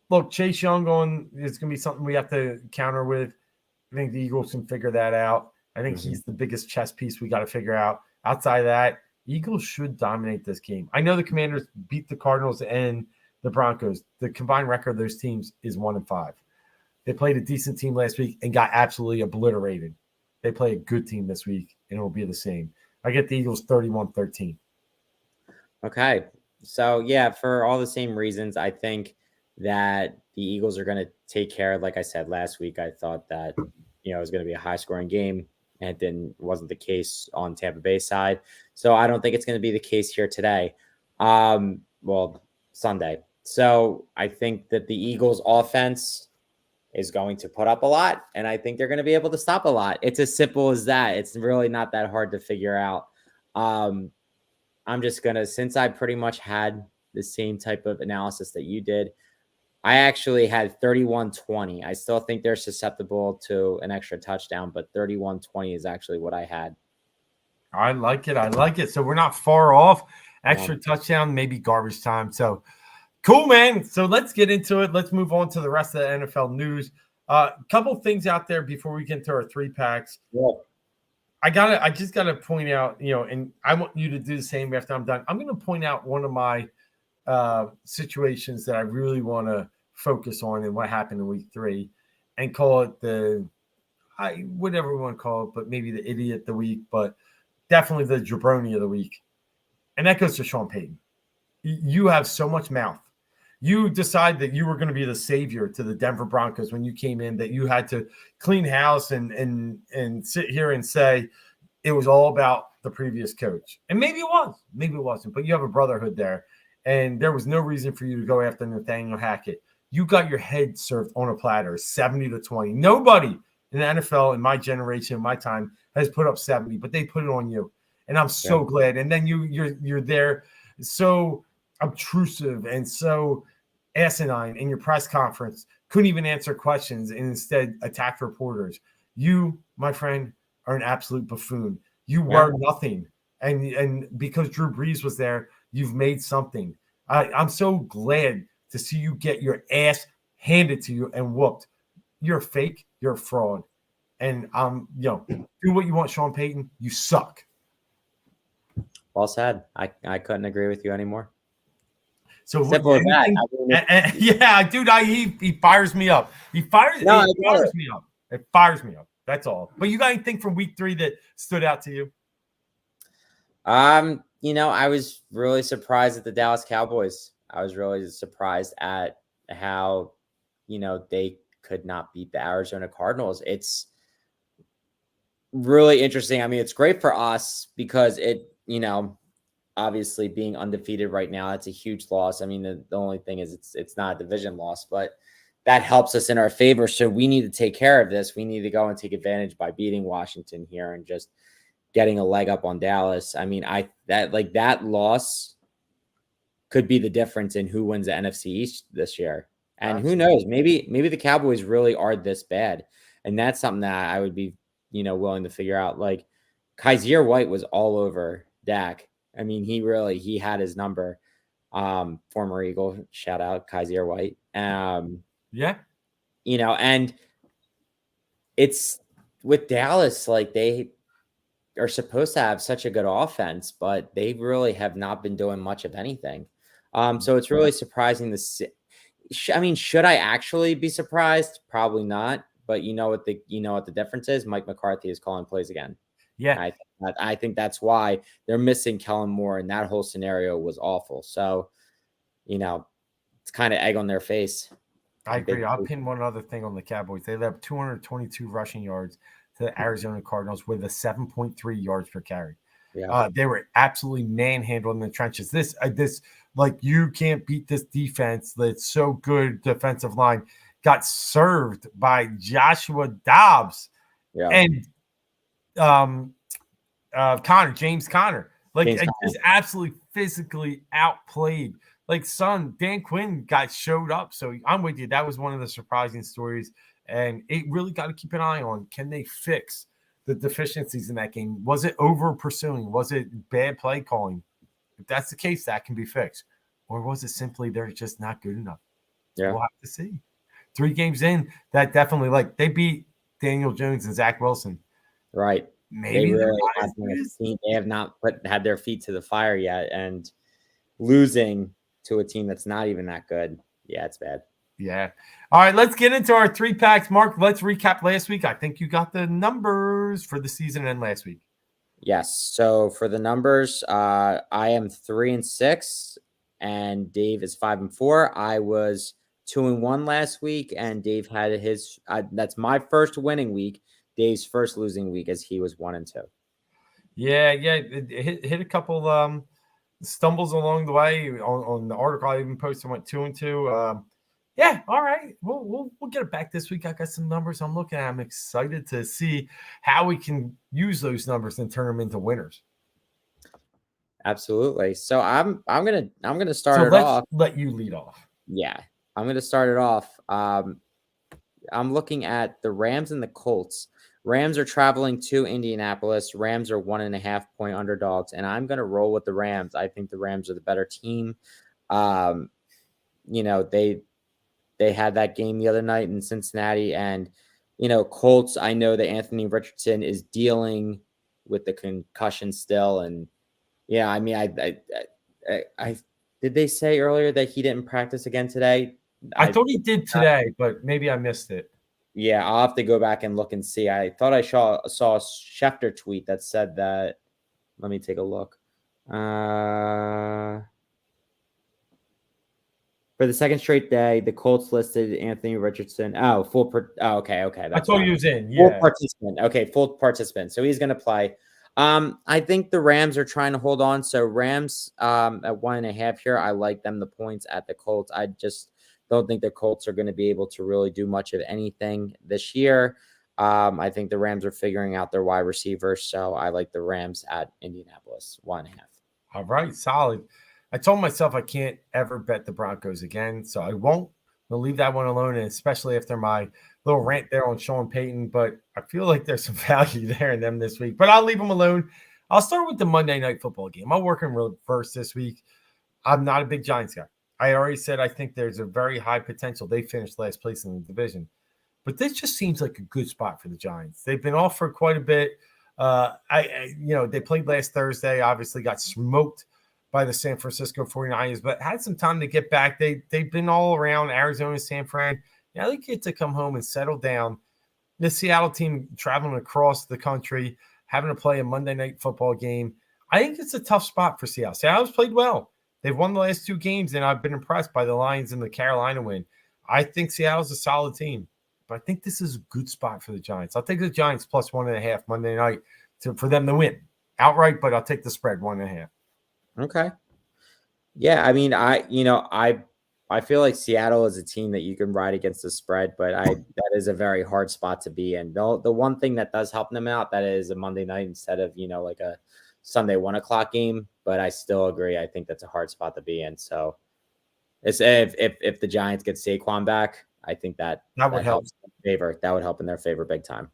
Look, Chase Young is going to be something we have to counter with. I think the Eagles can figure that out. I think he's the biggest chess piece we got to figure out. Outside of that, Eagles should dominate this game. I know the Commanders beat the Cardinals and the Broncos. The combined record of those teams is 1-5. They played a decent team last week and got absolutely obliterated. They play a good team this week, and it will be the same. I get the Eagles 31-13. Okay. So, yeah, for all the same reasons, I think that the Eagles are going to take care of, like I said last week, I thought that, it was going to be a high scoring game, and it wasn't the case on Tampa Bay side. So I don't think it's going to be the case here today. Well, Sunday. So I think that the Eagles offense is going to put up a lot, and I think they're going to be able to stop a lot. It's as simple as that. It's really not that hard to figure out. I'm just going to, since I pretty much had the same type of analysis that you did, I actually had 31-20. I still think they're susceptible to an extra touchdown, but 31-20 is actually what I had. I like it. I like it. So we're not far off. Extra touchdown, maybe garbage time. So cool, man. So let's get into it. Let's move on to the rest of the NFL news. Couple things out there before we get into our 3-packs. Yeah. I just gotta point out, and I want you to do the same after I'm done. I'm gonna point out one of my situations that I really want to focus on and what happened in week 3, and call it whatever we want to call it, but maybe the idiot of the week, but definitely the jabroni of the week. And that goes to Sean Payton. You have so much mouth. You decide that you were going to be the savior to the Denver Broncos when you came in, that you had to clean house and sit here and say it was all about the previous coach. And maybe it was, maybe it wasn't, but you have a brotherhood there. And there was no reason for you to go after Nathaniel Hackett. You got your head served on a platter, 70-20. Nobody in the NFL in my generation, in my time, has put up 70, but they put it on you. And I'm so glad. And then you're there so obtrusive and so asinine in your press conference, couldn't even answer questions and instead attack reporters. You, my friend, are an absolute buffoon. You were nothing. And because Drew Brees was there, you've made something. I'm so glad to see you get your ass handed to you and whooped. You're fake. You're a fraud. And do what you want, Sean Payton. You suck. Well said. I couldn't agree with you anymore. So simple as that. Yeah, dude, he fires me up. It fires me up. It fires me up. That's all. But you got anything from week 3 that stood out to you? I was really surprised at the Dallas Cowboys. I was really surprised at how, they could not beat the Arizona Cardinals. It's really interesting. I mean, it's great for us because it, obviously being undefeated right now, that's a huge loss. I mean, the only thing is it's not a division loss, but that helps us in our favor. So we need to take care of this. We need to go and take advantage by beating Washington here and just getting a leg up on Dallas. I mean, that loss could be the difference in who wins the NFC East this year. And who knows, maybe the Cowboys really are this bad. And that's something that I would be, willing to figure out. Like Kaiser White was all over Dak. I mean, he had his number. Former Eagle, shout out Kaiser White. And it's with Dallas, like they are supposed to have such a good offense, but they really have not been doing much of anything. So it's really surprising to see. I mean, should I actually be surprised? Probably not. But you know what the difference is? Mike McCarthy is calling plays again. Yeah, I think that's why they're missing Kellen Moore, and that whole scenario was awful. So, it's kind of egg on their face. I agree. I'll pin one other thing on the Cowboys. They left 222 rushing yards to the Arizona Cardinals with a 7.3 yards per carry. Yeah. They were absolutely manhandling the trenches. This like you can't beat this defense that's so good defensive line got served by Joshua Dobbs and James Conner. Just absolutely physically outplayed. Like, son, Dan Quinn showed up. So I'm with you. That was one of the surprising stories. And it really got to keep an eye on, can they fix the deficiencies in that game? Was it over pursuing? Was it bad play calling? If that's the case, that can be fixed. Or was it simply they're just not good enough? Yeah. We'll have to see. 3 games in, that definitely, they beat Daniel Jones and Zach Wilson. Right. Maybe they have not had their feet to the fire yet, and losing to a team that's not even that good. Yeah, it's bad. Yeah. All right, let's get into our 3-packs. Mark, let's recap last week. I think you got the numbers for the season and last week. Yes. So for the numbers, I am 3-6, and Dave is 5-4. I was 2-1 last week, and Dave had his. That's my first winning week. Dave's first losing week, as he was 1-2. Yeah, it hit a couple stumbles along the way. On the article I even posted, went 2-2. Yeah, all right. We'll get it back this week. I got some numbers I'm looking at. I'm excited to see how we can use those numbers and turn them into winners. Absolutely. So I'm gonna So start it let's off. let you lead off. Yeah, I'm gonna start it off. I'm looking at the Rams and the Colts. Rams are traveling to Indianapolis. Rams are 1.5-point underdogs, and I'm going to roll with the Rams. I think the Rams are the better team. They had that game the other night in Cincinnati, and Colts. I know that Anthony Richardson is dealing with the concussion still, and yeah, I mean, I did they say earlier that he didn't practice again today? I thought he did today, but maybe I missed it. Yeah, I'll have to go back and look and see. I thought I saw a Schefter tweet that said that. Let me take a look. For the second straight day, the Colts listed Anthony Richardson. Okay. I told you he was in. Full Yeah. participant. Okay, full participant. So he's going to play. I think the Rams are trying to hold on. So Rams at 1.5 here. I like them the points at the Colts. I just don't think the Colts are going to be able to really do much of anything this year. I think the Rams are figuring out their wide receivers. So I like the Rams at Indianapolis 1.5. All right, solid. I told myself I can't ever bet the Broncos again, so I won't. I'll leave that one alone, and especially after my little rant there on Sean Payton. But I feel like there's some value there in them this week. But I'll leave them alone. I'll start with the Monday Night Football game. I'm working reverse this week. I'm not a big Giants guy. I already said I think there's a very high potential they finished last place in the division. But this just seems like a good spot for the Giants. They've been off for quite a bit. They played last Thursday, obviously got smoked by the San Francisco 49ers, but had some time to get back. They've been all around Arizona, San Fran. Now they get to come home and settle down. The Seattle team traveling across the country, having to play a Monday Night Football game. I think it's a tough spot for Seattle. Seattle's played well. They've won the last 2 games, and I've been impressed by the Lions and the Carolina win. I think Seattle's a solid team, but I think this is a good spot for the Giants. I'll take the Giants plus 1.5 Monday night for them to win outright, but I'll take the spread 1.5. Okay. Yeah, I mean, I feel like Seattle is a team that you can ride against the spread, but that is a very hard spot to be in. The one thing that does help them out, that is a Monday night instead of like a Sunday 1:00 game. But I still agree. I think that's a hard spot to be in. So it's if the Giants get Saquon back, I think that would help. That would help in their favor big time.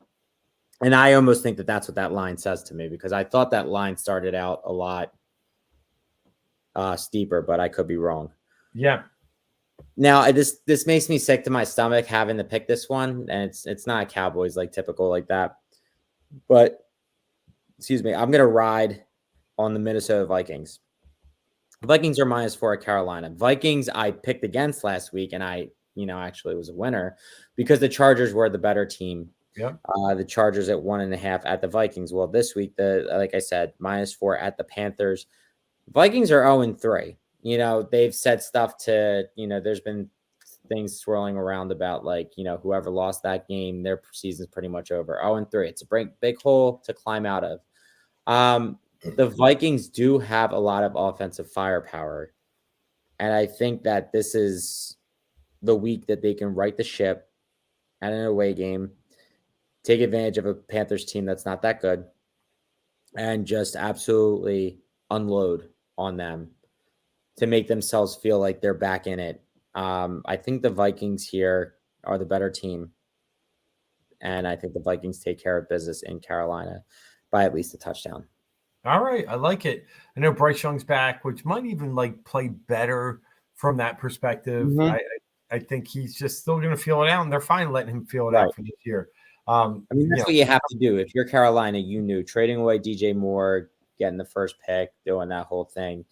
And I almost think that that's what that line says to me, because I thought that line started out a lot steeper, but I could be wrong. Yeah. Now this makes me sick to my stomach having to pick this one, and it's not Cowboys like typical like that. But excuse me, I'm gonna ride on the Minnesota Vikings. Vikings are -4 at Carolina. Vikings I picked against last week, and I actually was a winner because the Chargers were the better team. Yeah. The Chargers at 1.5 at the Vikings. Well, this week, like I said, -4 at the Panthers. Vikings are 0-3. They've said stuff to, there's been things swirling around about whoever lost that game, their season's pretty much over. 0-3. It's a big hole to climb out of. The Vikings do have a lot of offensive firepower. And I think that this is the week that they can right the ship at an away game, take advantage of a Panthers team that's not that good, and just absolutely unload on them to make themselves feel like they're back in it. I think the Vikings here are the better team, and I think the Vikings take care of business in Carolina by at least a touchdown. All right, I like it. I know Bryce Young's back, which might even play better from that perspective. Mm-hmm. I think he's just still going to feel it out, and they're fine letting him feel it out for this year. I mean, that's what you have to do. If you're Carolina, trading away DJ Moore, getting the first pick, doing that whole thing.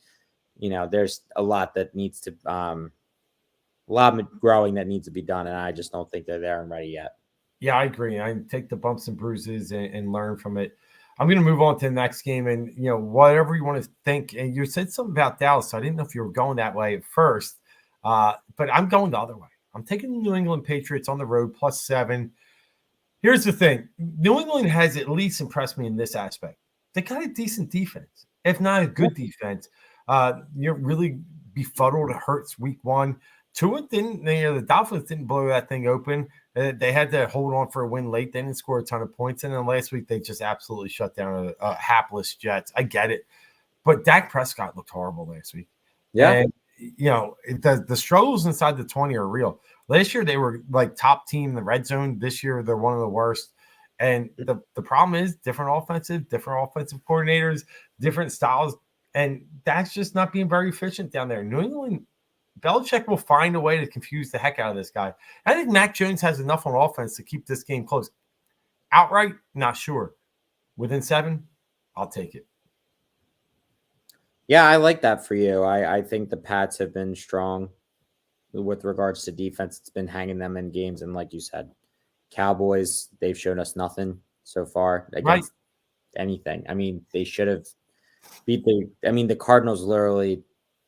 There's a lot that needs to a lot of growing that needs to be done, and I just don't think they're there and ready yet. Yeah, I agree. I take the bumps and bruises and learn from it. I'm going to move on to the next game, and whatever you want to think. And you said something about Dallas, so I didn't know if you were going that way at first, but I'm going the other way. I'm taking the New England Patriots on the road +7. Here's the thing: New England has at least impressed me in this aspect. They got a decent defense, if not a good defense. You're really befuddled. It hurts week 1. Tua didn't. The Dolphins didn't blow that thing open. They had to hold on for a win late. They didn't score a ton of points. And then last week, they just absolutely shut down a hapless Jets. I get it. But Dak Prescott looked horrible last week. Yeah. And, the struggles inside the 20 are real. Last year, they were like top team in the red zone. This year, they're one of the worst. And the problem is different offensive coordinators, different styles. And Dak's just not being very efficient down there. New England, Belichick will find a way to confuse the heck out of this guy. I think Mac Jones has enough on offense to keep this game close. Outright, not sure. Within 7, I'll take it. Yeah, I like that for you. I think the Pats have been strong with regards to defense. It's been hanging them in games. And like you said, Cowboys, they've shown us nothing so far against anything. I mean, they should have beat the Cardinals literally.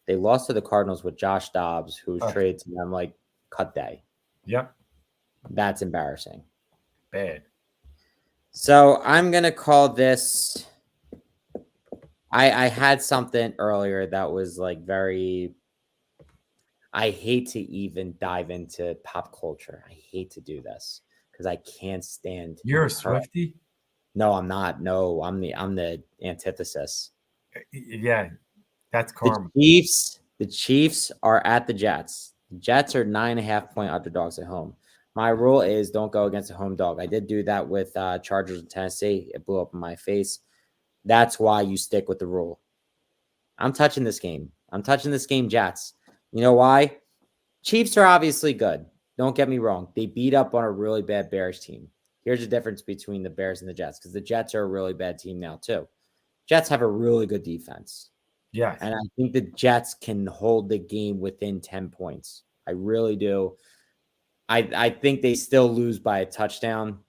They lost to the Cardinals with Josh Dobbs, who was traded to them like cut day. Yep. That's embarrassing. Bad. So I'm going to call this. I had something earlier that was like very. I hate to even dive into pop culture. I hate to do this because I can't stand. You're a Swiftie? No, I'm not. No, I'm the antithesis. Yeah, that's karma. The Chiefs are at the Jets. The Jets are 9.5-point underdogs at home. My rule is don't go against a home dog. I did do that with Chargers in Tennessee. It blew up in my face. That's why you stick with the rule. I'm touching this game. Jets. You know why? Chiefs are obviously good. Don't get me wrong. They beat up on a really bad Bears team. Here's the difference between the Bears and the Jets, because the Jets are a really bad team now too. Jets have a really good defense. Yeah. And I think the Jets can hold the game within 10 points. I really do. I think they still lose by a touchdown.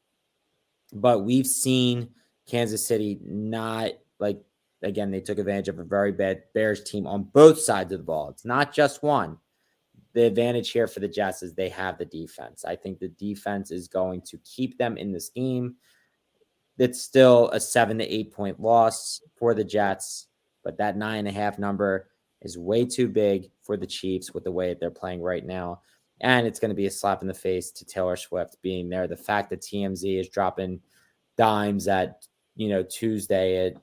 But we've seen Kansas City not like, again, they took advantage of a very bad Bears team on both sides of the ball. It's not just one. The advantage here for the Jets is they have the defense. I think the defense is going to keep them in this game. It's still a 7 to 8 point loss for the Jets, but that 9.5 number is way too big for the Chiefs with the way that they're playing right now. And it's going to be a slap in the face to Taylor Swift being there. The fact that TMZ is dropping dimes at, Tuesday at,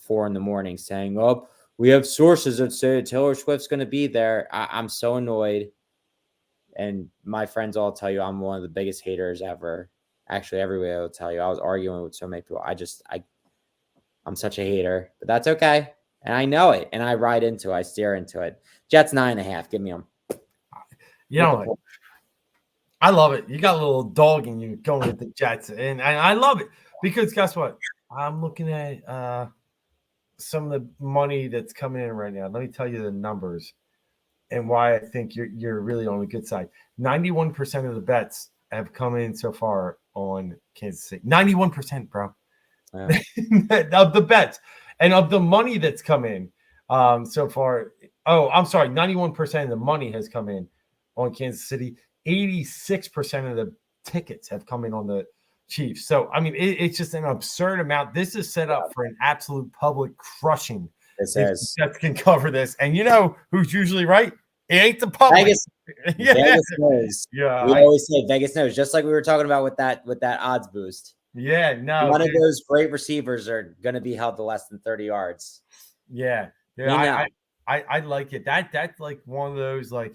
4 a.m. saying, oh, we have sources that say Taylor Swift's going to be there. I'm so annoyed. And my friends all tell you I'm one of the biggest haters ever. Actually, everybody will tell you. I was arguing with so many people. I'm such a hater, but that's okay. And I know it. And I ride into it. I steer into it. Jets 9.5. Give me them. I love it. You got a little dog in you going with the Jets. And I love it because guess what? I'm looking at some of the money that's coming in right now. Let me tell you the numbers and why I think you're really on the good side. 91% of the bets have come in so far on Kansas City. 91%, bro. Yeah. Of the bets and of the money that's come in so far. Oh, I'm sorry. 91% of the money has come in on Kansas City. 86% of the tickets have come in on the Chiefs. So, I mean, it's just an absurd amount. This is set up for an absolute public crushing. Jets can cover this. And you know who's usually right? It ain't the public. Vegas knows. Yeah. We always say Vegas knows, just like we were talking about with that odds boost. Yeah, no. One of those great receivers are going to be held to less than 30 yards. Yeah. I like it. That's like one of those, like,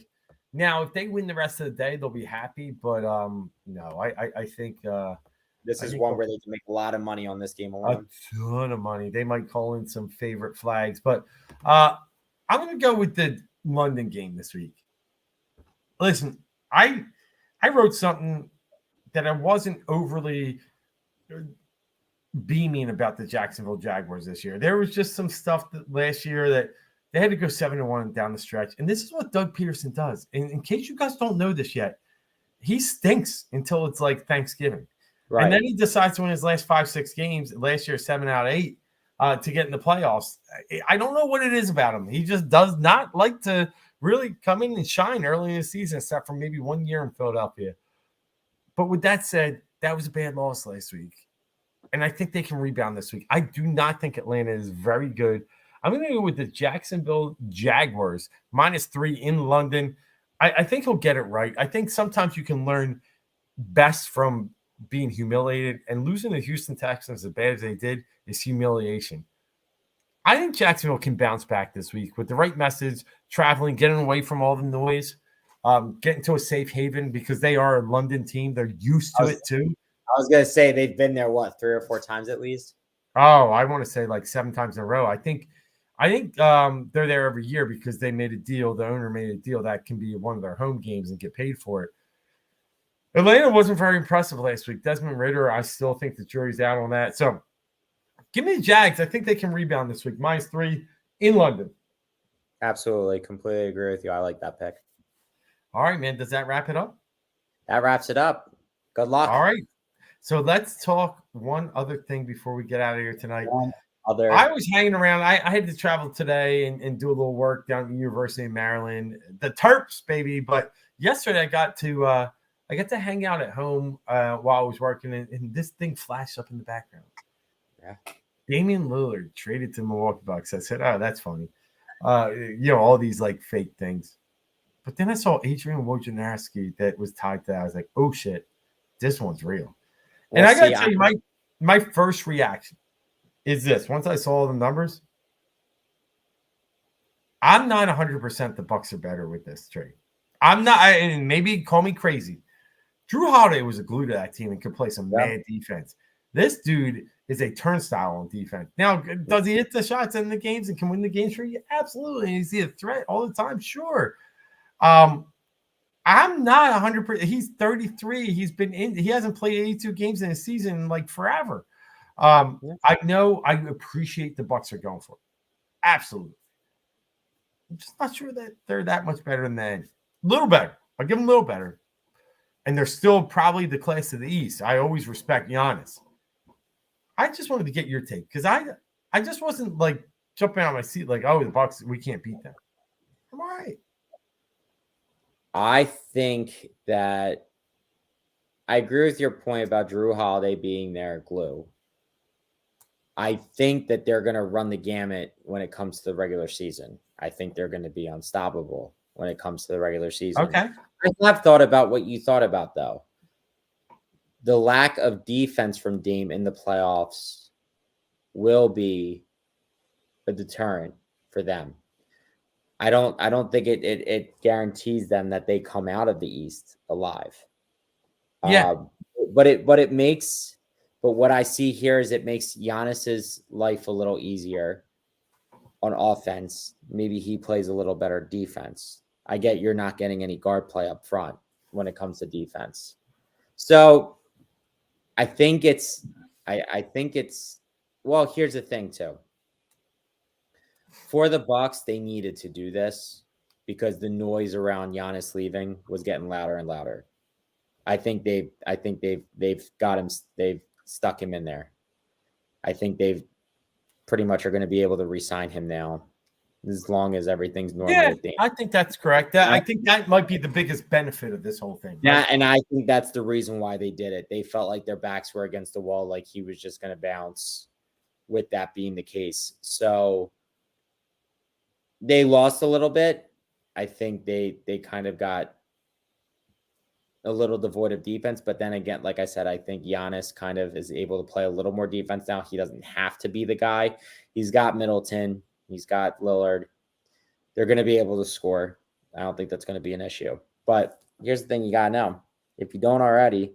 now if they win the rest of the day, they'll be happy. But no, I think this is one where they can make a lot of money on this game alone. A ton of money. They might call in some favorite flags, but I'm going to go with the London game this week. Listen, I wrote something that I wasn't overly beaming about the Jacksonville Jaguars this year. There was just some stuff that last year that They had to go 7-1 down the stretch. And this is what Doug Peterson does. And in case you guys don't know this yet, he stinks until it's like Thanksgiving. Right. And then he decides to win his last 5-6 games. Last year, 7 out of 8 to get in the playoffs. I don't know what it is about him. He just does not like to really come in and shine early in the season, except for maybe 1 year in Philadelphia. But with that said, that was a bad loss last week. And I think they can rebound this week. I do not think Atlanta is very good. I'm going to go with the Jacksonville Jaguars, -3 in London. I think he'll get it right. I think sometimes you can learn best from being humiliated, and losing the Houston Texans as bad as they did is humiliation. I think Jacksonville can bounce back this week with the right message, traveling, getting away from all the noise, getting to a safe haven because they are a London team. They're used to it too. I was going to say they've been there, 3 or 4 times at least? Oh, I want to say like 7 times in a row. I think they're there every year because they made a deal. The owner made a deal that can be one of their home games and get paid for it. Atlanta wasn't very impressive last week. Desmond Ridder, I still think the jury's out on that. So give me the Jags. I think they can rebound this week. -3 in London. Absolutely. Completely agree with you. I like that pick. All right, man. Does that wrap it up? That wraps it up. Good luck. All right. So let's talk one other thing before we get out of here tonight. I was hanging around. I had to travel today and do a little work down at the University of Maryland. The Terps, baby. But yesterday I got to hang out at home while I was working, and this thing flashed up in the background. Yeah. Damian Lillard traded to Milwaukee Bucks. I said, oh, that's funny. All these like fake things. But then I saw Adrian Wojnarowski that was tied to that. I was like, oh, shit, this one's real. And I got to tell you, my first reaction is this. Once I saw the numbers, I'm not 100% the Bucks are better with this trade. I'm not, and maybe call me crazy. Drew Holiday was a glue to that team and could play some mad defense. This dude is a turnstile on defense. Now, does he hit the shots in the games and can win the games for you? Absolutely. Is he a threat all the time? Sure. I'm not 100%. He's 33. He hasn't played 82 games in a season in like forever. I appreciate the Bucks are going for it. Absolutely. I'm just not sure that they're that much better than that. A little better. I'll give them a little better. And they're still probably the class of the East. I always respect Giannis. I just wanted to get your take because I just wasn't like jumping out of my seat like, oh, the Bucks, we can't beat them. I'm all right. I think that I agree with your point about Drew Holiday being their glue. I think that they're going to run the gamut when it comes to the regular season. I think they're going to be unstoppable when it comes to the regular season. Okay. I have thought about what you thought about, though. The lack of defense from Dame in the playoffs will be a deterrent for them. I don't think it guarantees them that they come out of the East alive. Yeah. But what I see here is it makes Giannis's life a little easier on offense. Maybe he plays a little better defense. I get you're not getting any guard play up front when it comes to defense. So I think it's well, here's the thing too. For the Bucks, they needed to do this because the noise around Giannis leaving was getting louder and louder. I think they've got him. They've stuck him in there. I think they've pretty much are going to be able to re-sign him now, as long as everything's normal. Yeah, I think that's correct. I think that might be the biggest benefit of this whole thing. Right? Yeah, and I think that's the reason why they did it. They felt like their backs were against the wall, like he was just going to bounce. With that being the case, so they lost a little bit. I think they kind of got a little devoid of defense, but then again, like I said, I think Giannis kind of is able to play a little more defense now. He doesn't have to be the guy. He's got Middleton. He's got Lillard. They're going to be able to score. I don't think that's going to be an issue. But here's the thing you got to know. If you don't already,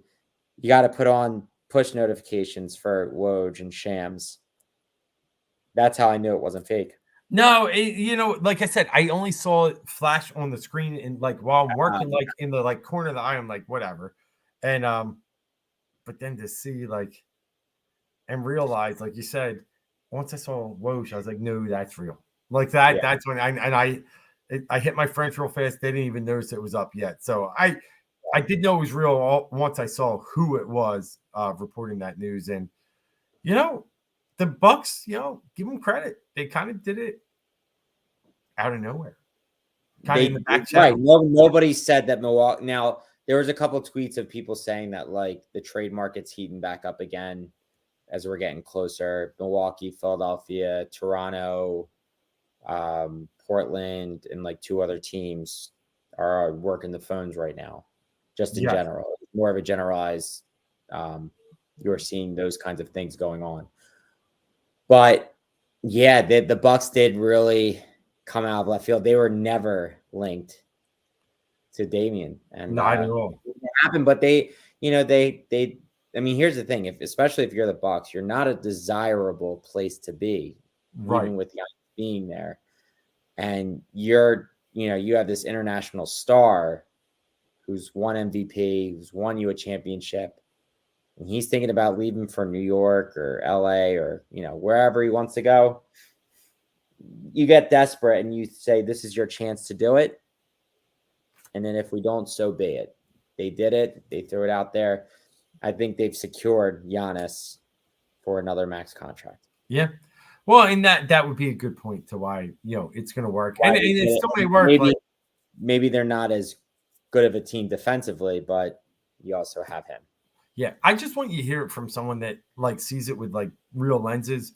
you got to put on push notifications for Woj and Shams. That's how I knew it wasn't fake. No, like I said, I only saw it flash on the screen and like while I'm working, like in the like corner of the eye, I'm like, whatever. And but then to see like and realize, like you said, once I saw Woj, I was like, no, that's real. like that. Yeah. That's when I hit my French real fast. They didn't even notice it was up yet. So I did know it was real once I saw who it was reporting that news. And the Bucks, give them credit. They kind of did it out of nowhere, kind of in the back Right. channel. Nobody said that Milwaukee. Now there was a couple tweets of people saying that like the trade market's heating back up again as we're getting closer. Milwaukee, Philadelphia, Toronto, Portland, and like 2 other teams are working the phones right now. Just in general, more of a generalized. You're seeing those kinds of things going on, but yeah, the Bucks did really come out of left field. They were never linked to Damian, and Not at all. it happened. But they. I mean, here's the thing: especially if you're the Bucks, you're not a desirable place to be, Right. even with Giannis being there, and you have this international star who's won MVP, who's won you a championship, and he's thinking about leaving for New York or LA or wherever he wants to go. You get desperate and you say, this is your chance to do it. And then if we don't, so be it. They did it. They threw it out there. I think they've secured Giannis for another max contract. Yeah. Well, and that would be a good point to why, it's going to work. Right. And it still may work. Maybe they're not as good of a team defensively, but you also have him. Yeah. I just want you to hear it from someone that sees it with real lenses.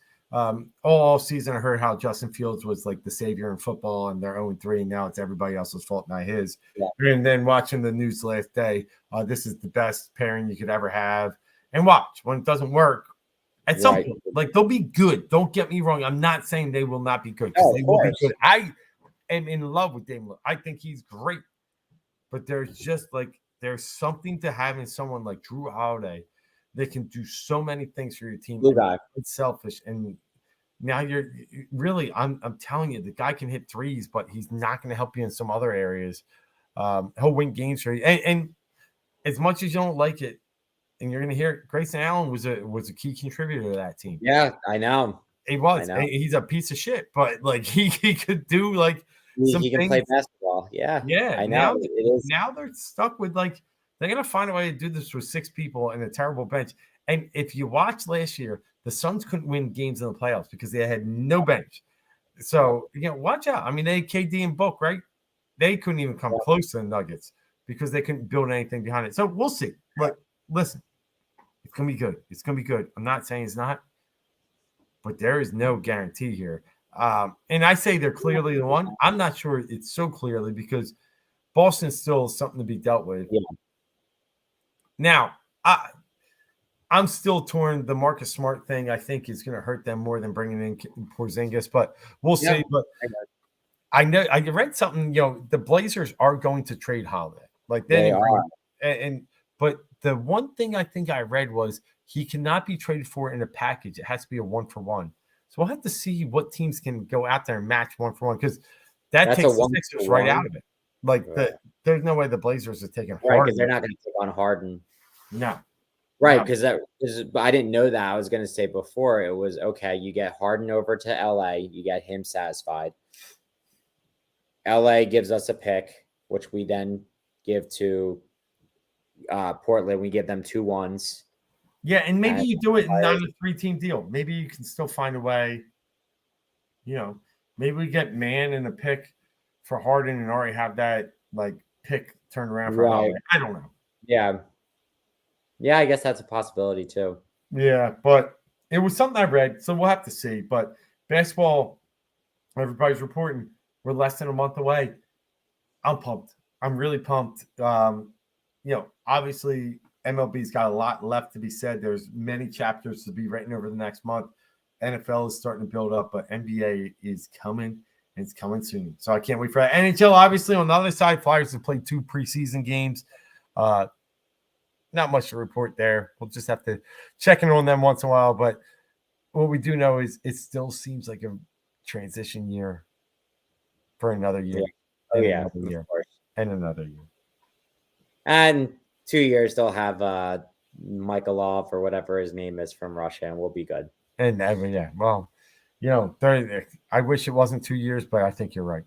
All season I heard how Justin Fields was the savior in football and they're 0-3, and now it's everybody else's fault, not his. Yeah. And then watching the news last day, this is the best pairing you could ever have. And watch, when it doesn't work, at some point, they'll be good. Don't get me wrong. I'm not saying they will not be good, because they will be good. I am in love with Damian. I think he's great. But there's just there's something to having someone like Drew Holiday that can do so many things for your team. It's selfish. And now you're really, I'm telling you, the guy can hit threes, but he's not going to help you in some other areas. He'll win games for you. And as much as you don't like it, and you're going to hear it, Grayson Allen was a key contributor to that team. Yeah, I know. He was. He's a piece of shit, but he could do he can play basketball. Yeah. Yeah. I know. Now they're stuck with they're going to find a way to do this with 6 people and a terrible bench. And if you watch last year, the Suns couldn't win games in the playoffs because they had no bench. So, watch out. I mean, they had KD and Book, right? They couldn't even come close to the Nuggets because they couldn't build anything behind it. So we'll see. But listen, it's going to be good. It's going to be good. I'm not saying it's not, but there is no guarantee here. And I say they're clearly the one. I'm not sure it's so clearly because Boston's still something to be dealt with. Yeah. Now, I'm still torn. The Marcus Smart thing, I think, is going to hurt them more than bringing in Porzingis, but we'll see. But I know I read something. The Blazers are going to trade Holiday. They are. But the one thing I think I read was he cannot be traded for in a package. It has to be a 1-for-1. So we'll have to see what teams can go out there and match 1-for-1, because that takes the Sixers right out of it. There's no way the Blazers are taking Harden. Because they're not going to take on Harden. No. Right, because I didn't know that. I was going to say before, it was, okay, you get Harden over to LA, you get him satisfied. LA gives us a pick, which we then give to Portland. We give them 2 1s. Yeah, and maybe you do it not a 3-team deal. Maybe you can still find a way. Maybe we get Man and a pick for Harden and already have that pick turned around for Holiday. I don't know. Yeah. Yeah, I guess that's a possibility too. Yeah, but it was something I read, so we'll have to see. But basketball, everybody's reporting we're less than a month away. I'm pumped. I'm really pumped. Obviously MLB's got a lot left to be said. There's many chapters to be written over the next month. NFL is starting to build up, but NBA is coming, and it's coming soon. So I can't wait for that. NHL, obviously, on the other side, Flyers have played 2 preseason games. Not much to report there. We'll just have to check in on them once in a while. But what we do know is it still seems like a transition year for another year. Yeah. Another year. And another year. And 2 years they'll have Michaelov or whatever his name is from Russia, and we'll be good. And well, I wish it wasn't 2 years, but I think you're right.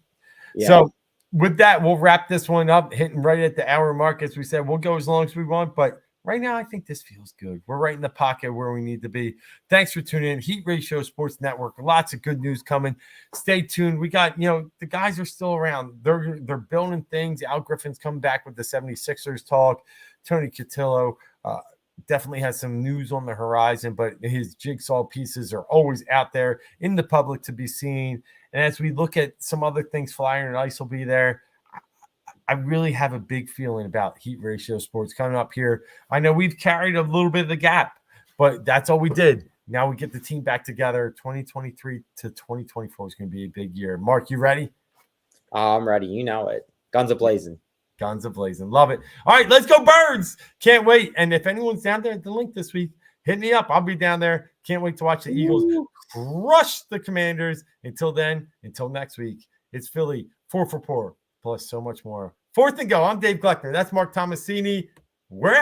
Yeah. So with that, we'll wrap this one up, hitting right at the hour mark. As we said, we'll go as long as we want, but right now I think this feels good. We're right in the pocket where we need to be. Thanks for tuning in. Heat Ratio Sports Network. Lots of good news coming. Stay tuned. We got, the guys are still around. They're building things. Al Griffin's coming back with the 76ers talk. Tony Cotillo definitely has some news on the horizon, but his jigsaw pieces are always out there in the public to be seen. And as we look at some other things, Flyer and Ice will be there. I really have a big feeling about Heat Ratio Sports coming up here. I know we've carried a little bit of the gap, but that's all we did. Now we get the team back together. 2023 to 2024 is going to be a big year. Mark, you ready? I'm ready. You know it. Guns a-blazing. Guns a-blazing. Love it. All right, let's go Birds. Can't wait. And if anyone's down there at the link this week, hit me up. I'll be down there. Can't wait to watch the Eagles crush the Commanders. Until then, until next week, it's Philly 4 for 4, plus so much more. Fourth and go. I'm Dave Gleckner. That's Mark Tomasini. We're